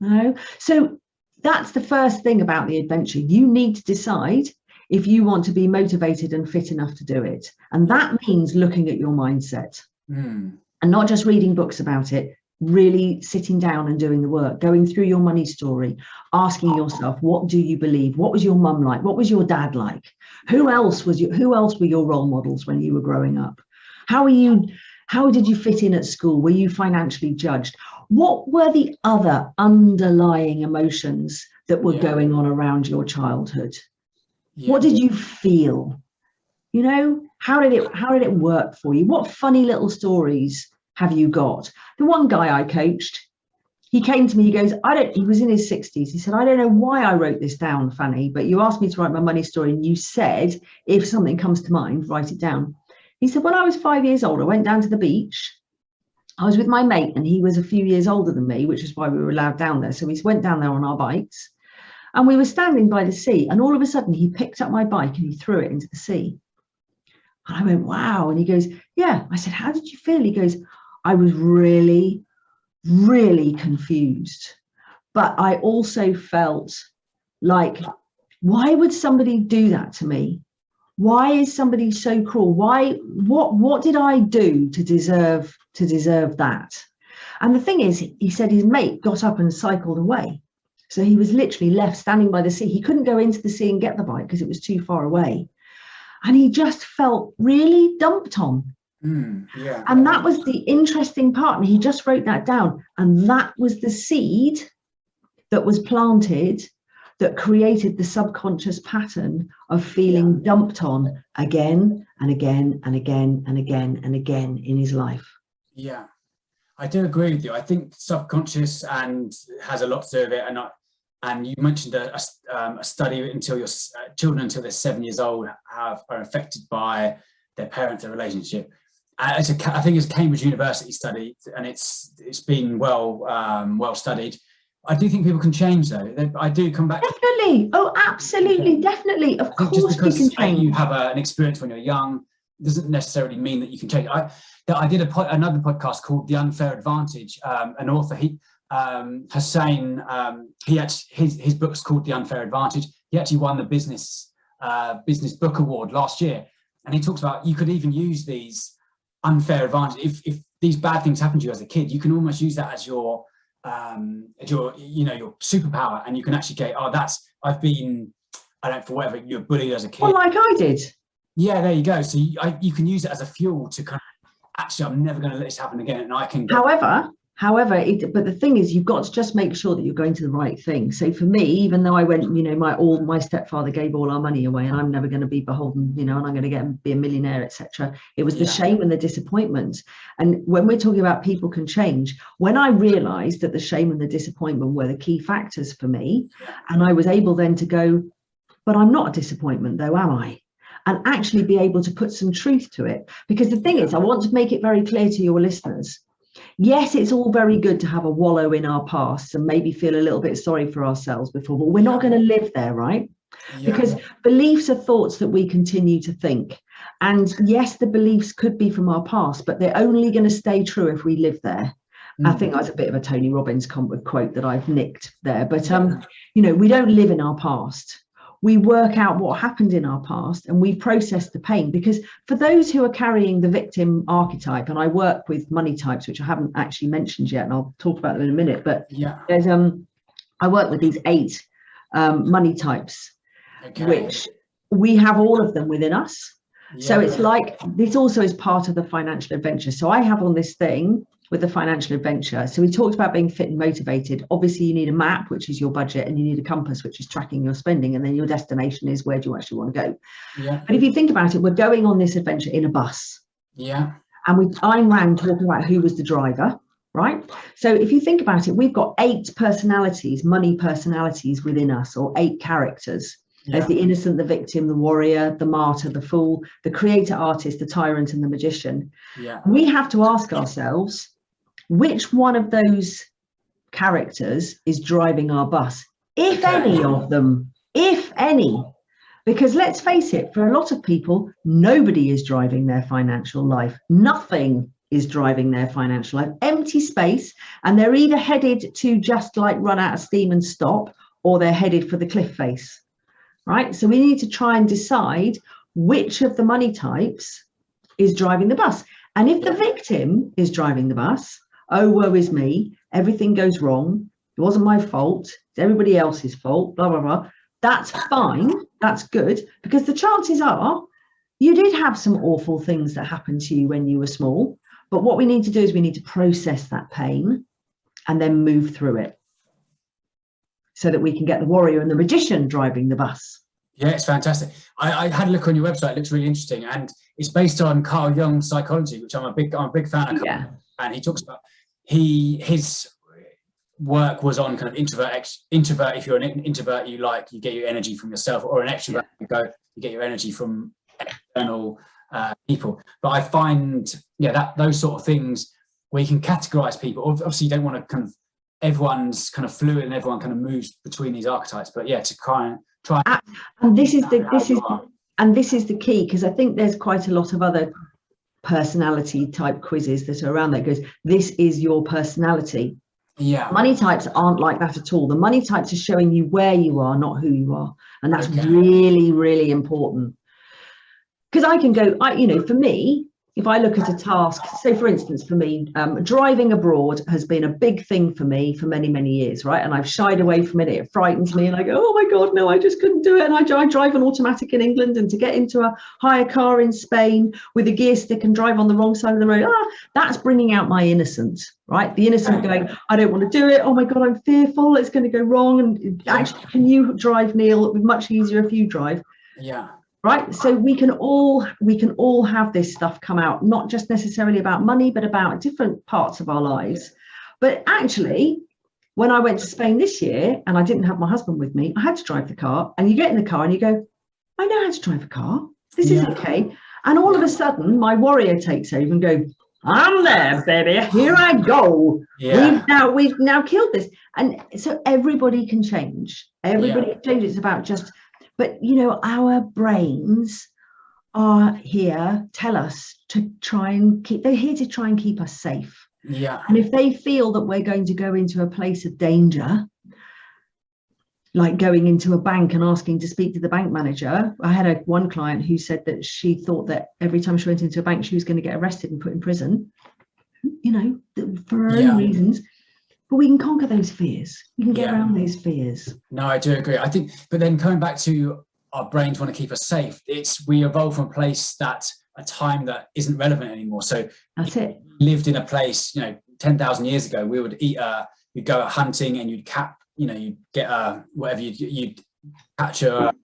No. So that's the first thing about the adventure. You need to decide if you want to be motivated and fit enough to do it. And that means looking at your mindset and not just reading books about it, really sitting down and doing the work, going through your money story, asking yourself, what do you believe? What was your mum like? What was your dad like? Who else were your role models when you were growing up? How did you fit in at school? Were you financially judged? What were the other underlying emotions that were going on around your childhood? What did you feel? You know, how did it work for you? What funny little stories have you got? The one guy I coached, he came to me, he goes, he was in his 60s. He said, I don't know why I wrote this down, Fanny, but you asked me to write my money story and you said, if something comes to mind, write it down. He said, when I was 5 years old, I went down to the beach. I was with my mate and he was a few years older than me, which is why we were allowed down there. So we went down there on our bikes and we were standing by the sea. And all of a sudden he picked up my bike and he threw it into the sea. And I went, wow. And he goes, yeah. I said, how did you feel? He goes, I was really, really confused. But I also felt like, why would somebody do that to me? Why is somebody so cruel? What did I do to deserve that? And the thing is, he said his mate got up and cycled away. So he was literally left standing by the sea. He couldn't go into the sea and get the bike because it was too far away. And he just felt really dumped on. And that was the interesting part. And he just wrote that down. And that was the seed that was planted that created the subconscious pattern of feeling dumped on again and again and again and again and again in his life. Yeah, I do agree with you. I think subconscious and has a lot to do with it. And you mentioned a study until your children until they're 7 years old are affected by their parents' relationship. I think it's a Cambridge University study, and it's been well studied. I do think people can change, though. I do come back. Definitely. Oh, absolutely. Definitely. Of course, just because we can change. You have an experience when you're young doesn't necessarily mean that you can change. I did another podcast called The Unfair Advantage. An author, Hussein, his book's called The Unfair Advantage. He actually won the Business Book Award last year, and he talks about you could even use these unfair advantage if these bad things happen to you as a kid. You can almost use that as your superpower, and you can actually go, for whatever, you're bullied as a kid. Well, like I did. Yeah, there you go. So you can use it as a fuel to kind of, actually, I'm never going to let this happen again, and I can. However, but the thing is, you've got to just make sure that you're going to the right thing. So for me, even though I went, my stepfather gave all our money away, and I'm never going to be beholden, and I'm going to be a millionaire, etc. It was the shame and the disappointment. And when we're talking about people can change, when I realised that the shame and the disappointment were the key factors for me, and I was able then to go, but I'm not a disappointment, though, am I? And actually be able to put some truth to it. Because the thing is, I want to make it very clear to your listeners. Yes, it's all very good to have a wallow in our past and maybe feel a little bit sorry for ourselves before, but we're not going to live there, right? Because beliefs are thoughts that we continue to think. And yes, the beliefs could be from our past, but they're only going to stay true if we live there. I think that's a bit of a Tony Robbins quote that I've nicked there. But, we don't live in our past. We work out what happened in our past and we process the pain, because for those who are carrying the victim archetype, and I work with money types, which I haven't actually mentioned yet, and I'll talk about them in a minute, but there's I work with these 8 money types, which we have all of them within us. So it's like, this also is part of the financial adventure. So I have on this thing with the financial adventure. So we talked about being fit and motivated. Obviously you need a map, which is your budget, and you need a compass, which is tracking your spending. And then your destination is where do you actually want to go. But if you think about it, we're going on this adventure in a bus. And I'm round talking about who was the driver, right? So if you think about it, we've got 8 personalities, money personalities within us, or 8 characters. There's the innocent, the victim, the warrior, the martyr, the fool, the creator, artist, the tyrant, and the magician. We have to ask ourselves, which one of those characters is driving our bus? If any of them, if any. Because let's face it, for a lot of people, nobody is driving their financial life. Nothing is driving their financial life. Empty space, and they're either headed to just like run out of steam and stop, or they're headed for the cliff face. Right? So we need to try and decide which of the money types is driving the bus. And if the victim is driving the bus, oh, woe is me, everything goes wrong, it wasn't my fault, it's everybody else's fault, blah, blah, blah. That's fine, that's good, because the chances are you did have some awful things that happened to you when you were small. But what we need to do is we need to process that pain and then move through it so that we can get the warrior and the magician driving the bus. Yeah, it's fantastic. I had a look on your website. It looks really interesting, and it's based on Carl Jung's psychology, which I'm a big fan of. Yeah. And he talks about his work was on kind of introvert. If you're an introvert, you get your energy from yourself, or an extrovert, you get your energy from external people. But I find that those sort of things where you can categorize people. Obviously, you don't want to kind of, everyone's kind of fluid and everyone kind of moves between these archetypes. But yeah, to try. And this is the key, because I think there's quite a lot of other personality type quizzes that are around that goes, this is your personality. Yeah. Money types aren't like that at all. The money types are showing you where you are, not who you are. And that's really, really important. Because I can go, for me, if I look at a task, say, for instance, for me, driving abroad has been a big thing for me for many, many years, right? And I've shied away from it. It frightens me. And I go, oh, my God, no, I just couldn't do it. And I drive an automatic in England, and to get into a hire car in Spain with a gear stick and drive on the wrong side of the road, that's bringing out my innocence, right? The innocent going, I don't want to do it. Oh, my God, I'm fearful. It's going to go wrong. And actually, can you drive, Neil? It would be much easier if you drive. Yeah. Right, so we can all have this stuff come out, not just necessarily about money, but about different parts of our lives. But actually, when I went to Spain this year and I didn't have my husband with me, I had to drive the car. And you get in the car and you go, I know how to drive a car. This is okay. And all of a sudden, my warrior takes over and goes, I'm there, baby. Here I go. Yeah. We've now killed this. And so everybody can change. Everybody can change. It's about just. But, our brains are here, tell us to try and they're here to try and keep us safe. Yeah. And if they feel that we're going to go into a place of danger, like going into a bank and asking to speak to the bank manager. I had one client who said that she thought that every time she went into a bank, she was going to get arrested and put in prison, for her own reasons. But we can conquer those fears. We can get around those fears. No, I do agree. I think, but then coming back to our brains want to keep us safe. We evolved from a time that isn't relevant anymore. So that's it. Lived in a place, 10,000 years ago, we would you'd go hunting and you'd get whatever, you'd catch a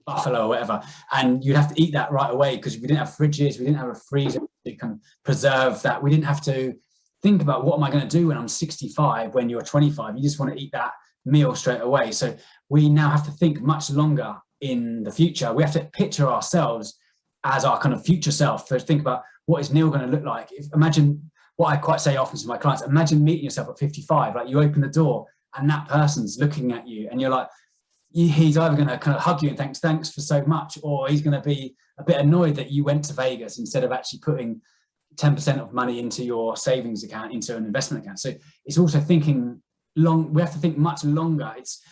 buffalo or whatever, and you'd have to eat that right away because we didn't have fridges, we didn't have a freezer to kind of preserve that. We didn't have to think about what am I going to do when I'm 65, when you're 25. You just want to eat that meal straight away. So we now have to think much longer in the future. We have to picture ourselves as our kind of future self. So think about, what is Neil going to look like? Imagine what I quite say often to my clients, imagine meeting yourself at 55, like you open the door and that person's looking at you and you're like, he's either going to kind of hug you and thanks for so much, or he's going to be a bit annoyed that you went to Vegas instead of actually putting 10% of money into your savings account, into an investment account. So it's also thinking we have to think much longer. It's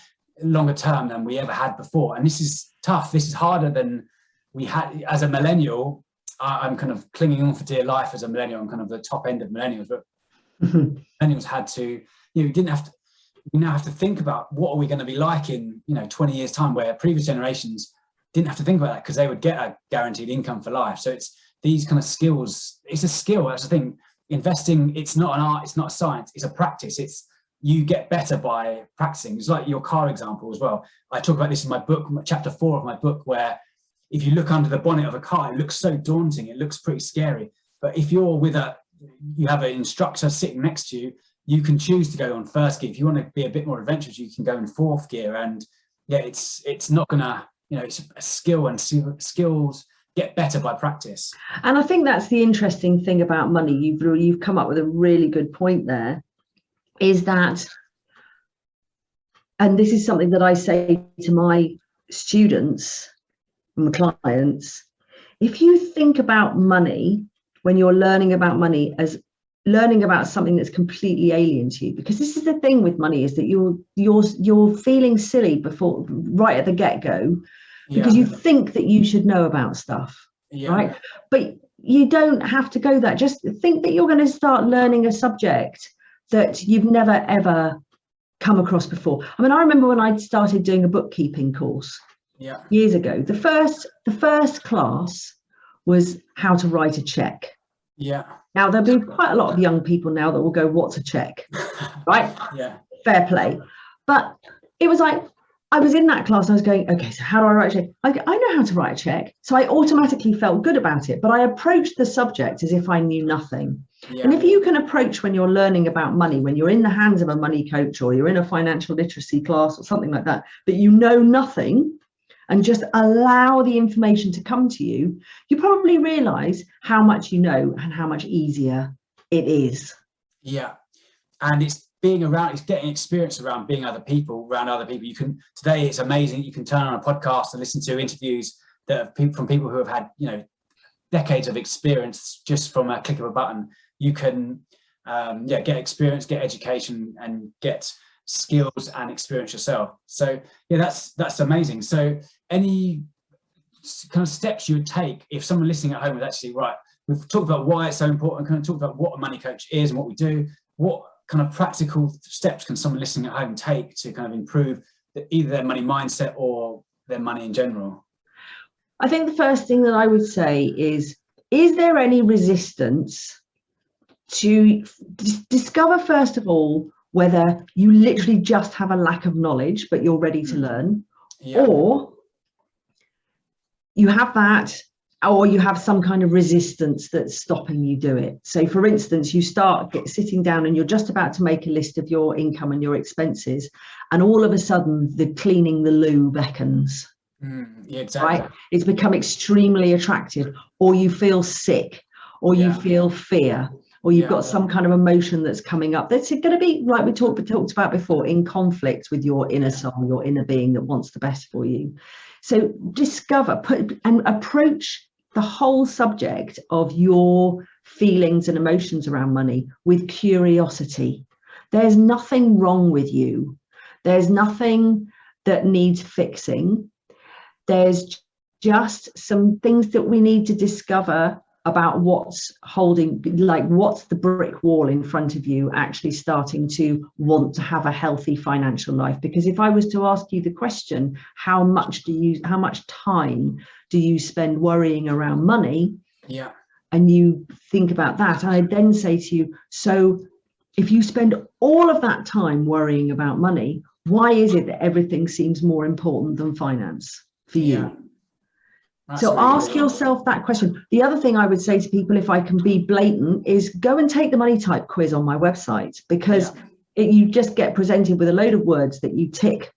longer term than we ever had before. And this is tough. This is harder than we had as a millennial. I'm kind of clinging on for dear life as a millennial. I'm kind of the top end of millennials, but millennials had to, we now have to think about what are we going to be like in, 20 years time, where previous generations didn't have to think about that because they would get a guaranteed income for life. So it's these kind of skills. It's a skill. That's the thing. Investing, it's not an art, it's not a science, it's a practice. You get better by practicing. It's like your car example as well. I talk about this in my book, chapter 4 of my book, where if you look under the bonnet of a car, it looks so daunting. It looks pretty scary. But if you're you have an instructor sitting next to you, you can choose to go on first gear. If you want to be a bit more adventurous, you can go in fourth gear. And it's not gonna, it's a skill, and skills get better by practice. And I think that's the interesting thing about money. You've come up with a really good point there, is that, and this is something that I say to my students and my clients, if you think about money when you're learning about money as learning about something that's completely alien to you, because this is the thing with money, is that you're feeling silly right at the get-go, because you think that you should know about stuff, right? But you don't have to go that. Just think that you're going to start learning a subject that you've never ever come across before. I mean, I remember when I started doing a bookkeeping course years ago, the first class was how to write a check. Yeah. Now there'll be quite a lot of young people now that will go, what's a check? Right? Yeah. Fair play. But it was like, I was in that class, I was going, okay, so how do I write a check? I know how to write a check. So I automatically felt good about it, but I approached the subject as if I knew nothing. Yeah. And if you can approach when you're learning about money, when you're in the hands of a money coach or you're in a financial literacy class or something like that, but you know nothing and just allow the information to come to you, you probably realize how much you know and how much easier it is. Yeah. And it's being around, it's getting experience around being around other people. You can, today it's amazing. You can turn on a podcast and listen to interviews that are from people who have had, decades of experience just from a click of a button. You can, get experience, get education, and get skills and experience yourself. So yeah, that's amazing. So any kind of steps you would take if someone listening at home is actually, right, we've talked about why it's so important, kind of talked about what a money coach is and what we do, what kind of practical steps can someone listening at home take to kind of improve either their money mindset or their money in general? I think the first thing that I would say is there any resistance to discover, first of all, whether you literally just have a lack of knowledge, but you're ready to learn, or you have that, or you have some kind of resistance that's stopping you do it. So for instance, you start sitting down and you're just about to make a list of your income and your expenses, and all of a sudden the cleaning the loo beckons. Yeah, exactly. Right? It's become extremely attractive, or you feel sick, or you feel fear, or you've got some kind of emotion that's coming up. That's going to be, like we talked about before, in conflict with your inner soul, your inner being that wants the best for you. So discover, and approach the whole subject of your feelings and emotions around money with curiosity. There's nothing wrong with you. There's nothing that needs fixing. There's just some things that we need to discover about what's what's the brick wall in front of you actually starting to want to have a healthy financial life. Because if I was to ask you the question, how much time do you spend worrying around money? Yeah. And you think about that, I'd then say to you, so if you spend all of that time worrying about money, why is it that everything seems more important than finance for you? So ask yourself that question. The other thing I would say to people, if I can be blatant, is go and take the money type quiz on my website, because you just get presented with a load of words that you tick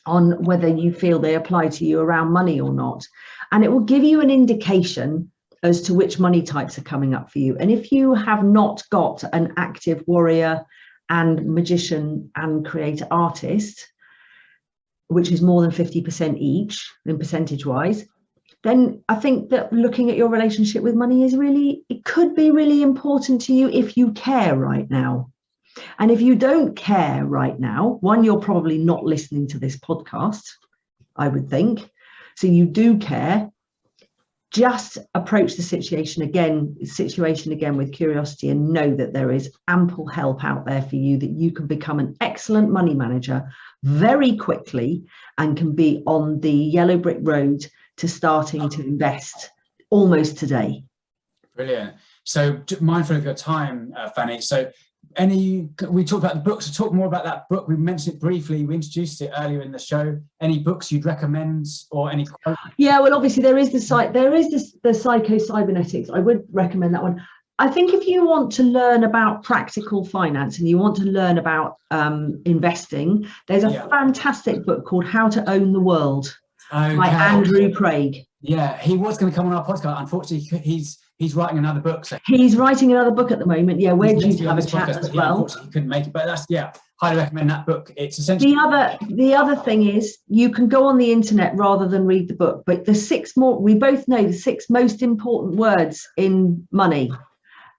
on whether you feel they apply to you around money or not. And it will give you an indication as to which money types are coming up for you. And if you have not got an active warrior and magician and creator artist, which is more than 50% each in percentage wise, then I think that looking at your relationship with money it could be really important to you if you care right now. And if you don't care right now, one, you're probably not listening to this podcast, I would think. So you do care. Just approach the situation again with curiosity, and know that there is ample help out there for you, that you can become an excellent money manager very quickly and can be on the yellow brick road to starting to invest almost today. Brilliant. So mindful of your time, Fanny. So we talked about the books, so talk more about that book. We mentioned it briefly, we introduced it earlier in the show. Any books you'd recommend, or any quotes? Yeah, well, obviously there is the Psycho Cybernetics. I would recommend that one. I think if you want to learn about practical finance and you want to learn about investing, there's a fantastic book called How to Own the World by Andrew Craig. Yeah, he was going to come on our podcast. Unfortunately, he's writing another book. So he's writing another book at the moment. Yeah, we're due to have a chat as well. Unfortunately, he couldn't make it, but highly recommend that book. It's essentially the other thing is you can go on the internet rather than read the book. But we both know the 6 most important words in money.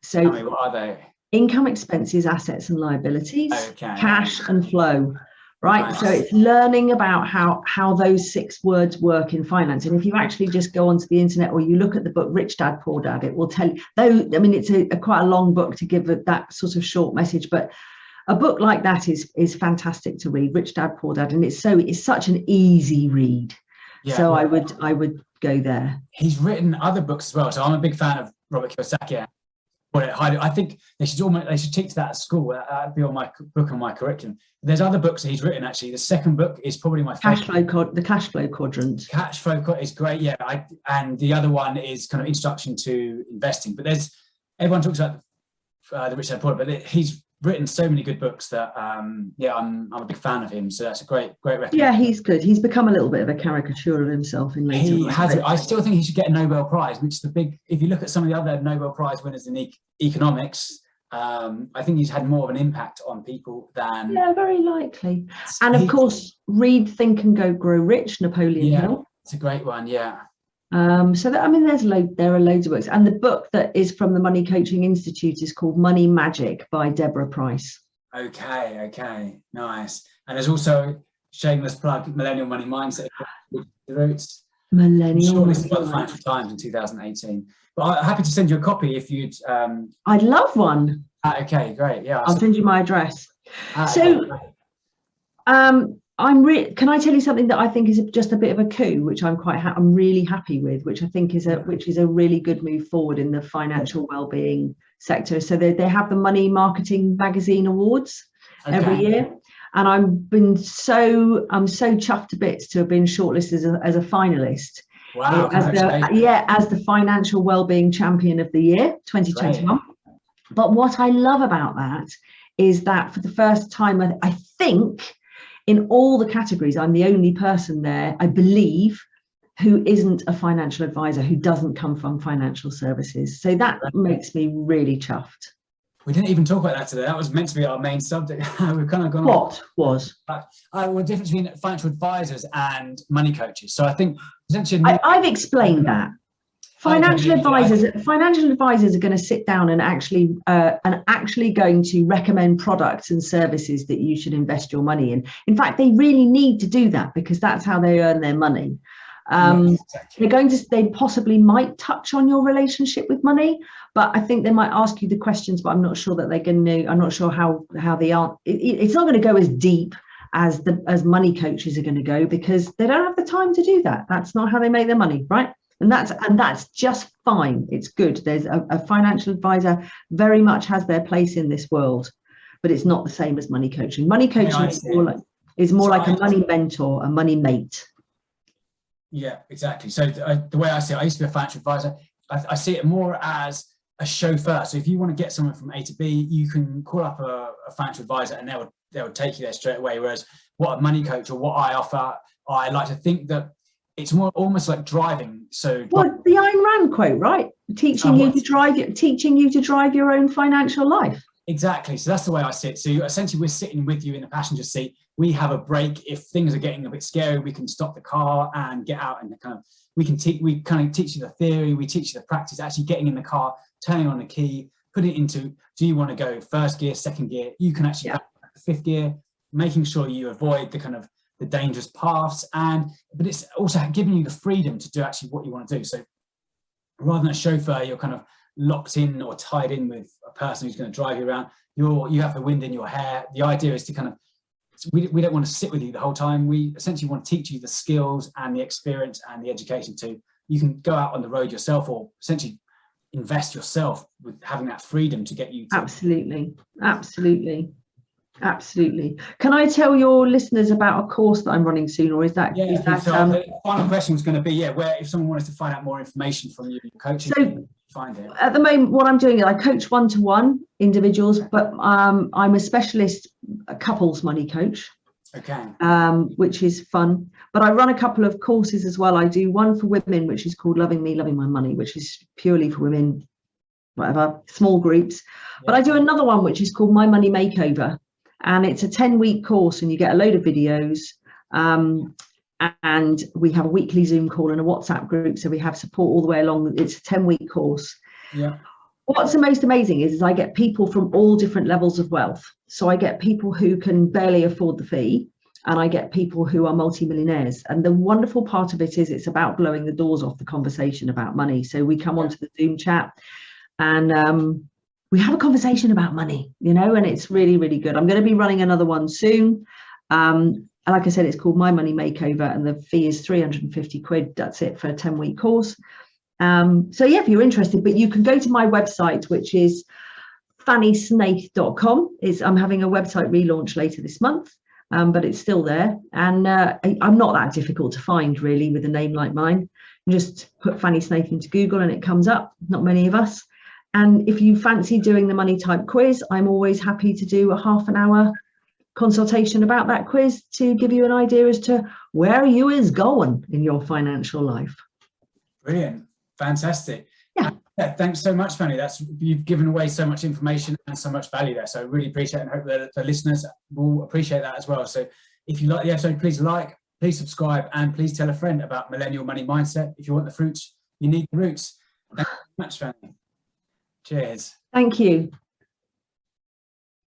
So tell me, what are they? Income, expenses, assets and liabilities, cash and flow. right? Nice. So it's learning about how those 6 words work in finance. And if you actually just go onto the internet or you look at the book Rich Dad Poor Dad, it will tell you, though, I mean, it's quite a long book to give that sort of short message, but a book like that is fantastic to read, Rich Dad Poor Dad, and it's such an easy read. Yeah. So I would go there. He's written other books as well. So I'm a big fan of Robert Kiyosaki. I think they should teach that at school. That'd be on my book on my curriculum. There's other books that he's written. Actually, the second book is probably my favorite. The Cash Flow Quadrant. Cash Flow is great. Yeah, and the other one is kind of Introduction to Investing. But everyone talks about the Rich Dad Poor Dad, but he's written so many good books that I'm a big fan of him. So that's a great recommendation. Yeah, he's good. He's become a little bit of a caricature of himself in later life. I still think he should get a Nobel Prize, which is if you look at some of the other Nobel Prize winners in economics, I think he's had more of an impact on people than... Yeah, very likely. And of course, read Think and Grow Rich, Napoleon Hill. It's a great one, yeah. So there are loads of books, and the book that is from the Money Coaching Institute is called Money Magic by Deborah Price. Okay, nice. And there's also, shameless plug, Millennial Money Mindset, the roots. Millennial Money Mindset by the Financial Times in 2018. But I'm happy to send you a copy if you'd. I'd love one. Okay, great. Yeah, I'll send you my address. Can I tell you something that I think is just a bit of a coup, which I'm really happy with, which I think is a really good move forward in the financial well-being sector. So they have the Money Marketing Magazine Awards every year, and I'm so chuffed to bits to have been shortlisted as a finalist. Wow! As the Financial Wellbeing Champion of the Year 2021. Great. But what I love about that is that for the first time, I think, in all the categories, I'm the only person there, I believe, who isn't a financial advisor, who doesn't come from financial services. So that makes me really chuffed. We didn't even talk about that today. That was meant to be our main subject. We've kind of gone What was? The difference between financial advisors and money coaches. So I think essentially... I've explained that. Financial advisors are going to sit down and actually going to recommend products and services that you should invest your money in. In fact, they really need to do that because that's how they earn their money. They possibly might touch on your relationship with money, but I think they might ask you the questions, but I'm not sure that they're going to. I'm not sure how they are. It's not going to go as deep as money coaches are going to go because they don't have the time to do that. That's not how they make their money, right? And that's just fine. It's good. There's a financial advisor very much has their place in this world, but it's not the same as money coaching. Money coaching is more like a money mentor, a money mate. Yeah, exactly. So the way I see it, I used to be a financial advisor. I see it more as a chauffeur. So if you want to get someone from A to B, you can call up a financial advisor and they would take you there straight away. Whereas what a money coach or what I offer, I like to think that it's more almost like driving. So the Ayn Rand quote, right? Teaching you to drive your own financial life. Exactly. So that's the way I see it. So essentially, we're sitting with you in the passenger seat. We have a break. If things are getting a bit scary, we can stop the car and get out and we teach you the theory. We teach you the practice. Actually, getting in the car, turning on the key, put it into. Do you want to go first gear, second gear? You can actually go fifth gear, making sure you avoid the dangerous paths, but it's also giving you the freedom to do actually what you want to do. So rather than a chauffeur, you're kind of locked in or tied in with a person who's going to drive you around. You have the wind in your hair. The idea is to we don't want to sit with you the whole time. We essentially want to teach you the skills and the experience and the education you can go out on the road yourself or essentially invest yourself with having that freedom to get you to... Absolutely. Can I tell your listeners about a course that I'm running soon, or is that? Yeah. The final question was going to be, where if someone wanted to find out more information from you, coaching, so find it. At the moment, what I'm doing is I coach one-to-one individuals, but I'm a specialist couples money coach. Okay. Which is fun. But I run a couple of courses as well. I do one for women, which is called Loving Me, Loving My Money, which is purely for women, whatever, small groups. Yeah. But I do another one, which is called My Money Makeover. And it's a 10-week course and you get a load of videos. And we have a weekly Zoom call and a WhatsApp group. So we have support all the way along. It's a 10-week course. Yeah. What's the most amazing is I get people from all different levels of wealth. So I get people who can barely afford the fee. and I get people who are multimillionaires. And the wonderful part of it is it's about blowing the doors off the conversation about money. So we come onto the Zoom chat and we have a conversation about money, you know, and it's really, really good. I'm going to be running another one soon. Like I said, it's called My Money Makeover, and the fee is 350 quid. That's it for a 10-week course. So yeah, if you're interested, but you can go to my website, which is fannysnaith.com. I'm having a website relaunch later this month, but it's still there. And I'm not that difficult to find, really, with a name like mine. You just put Fanny Snaith into Google and it comes up. Not many of us. And if you fancy doing the money type quiz, I'm always happy to do a half-an-hour consultation about that quiz to give you an idea as to where you is going in your financial life. Brilliant. Fantastic. Yeah. Thanks so much, Fanny. You've given away so much information and so much value there. So I really appreciate it, and hope that the listeners will appreciate that as well. So if you like the episode, please subscribe, and please tell a friend about Millennial Money Mindset. If you want the fruits, you need the roots. Thank you so much, Fanny. Cheers. Thank you.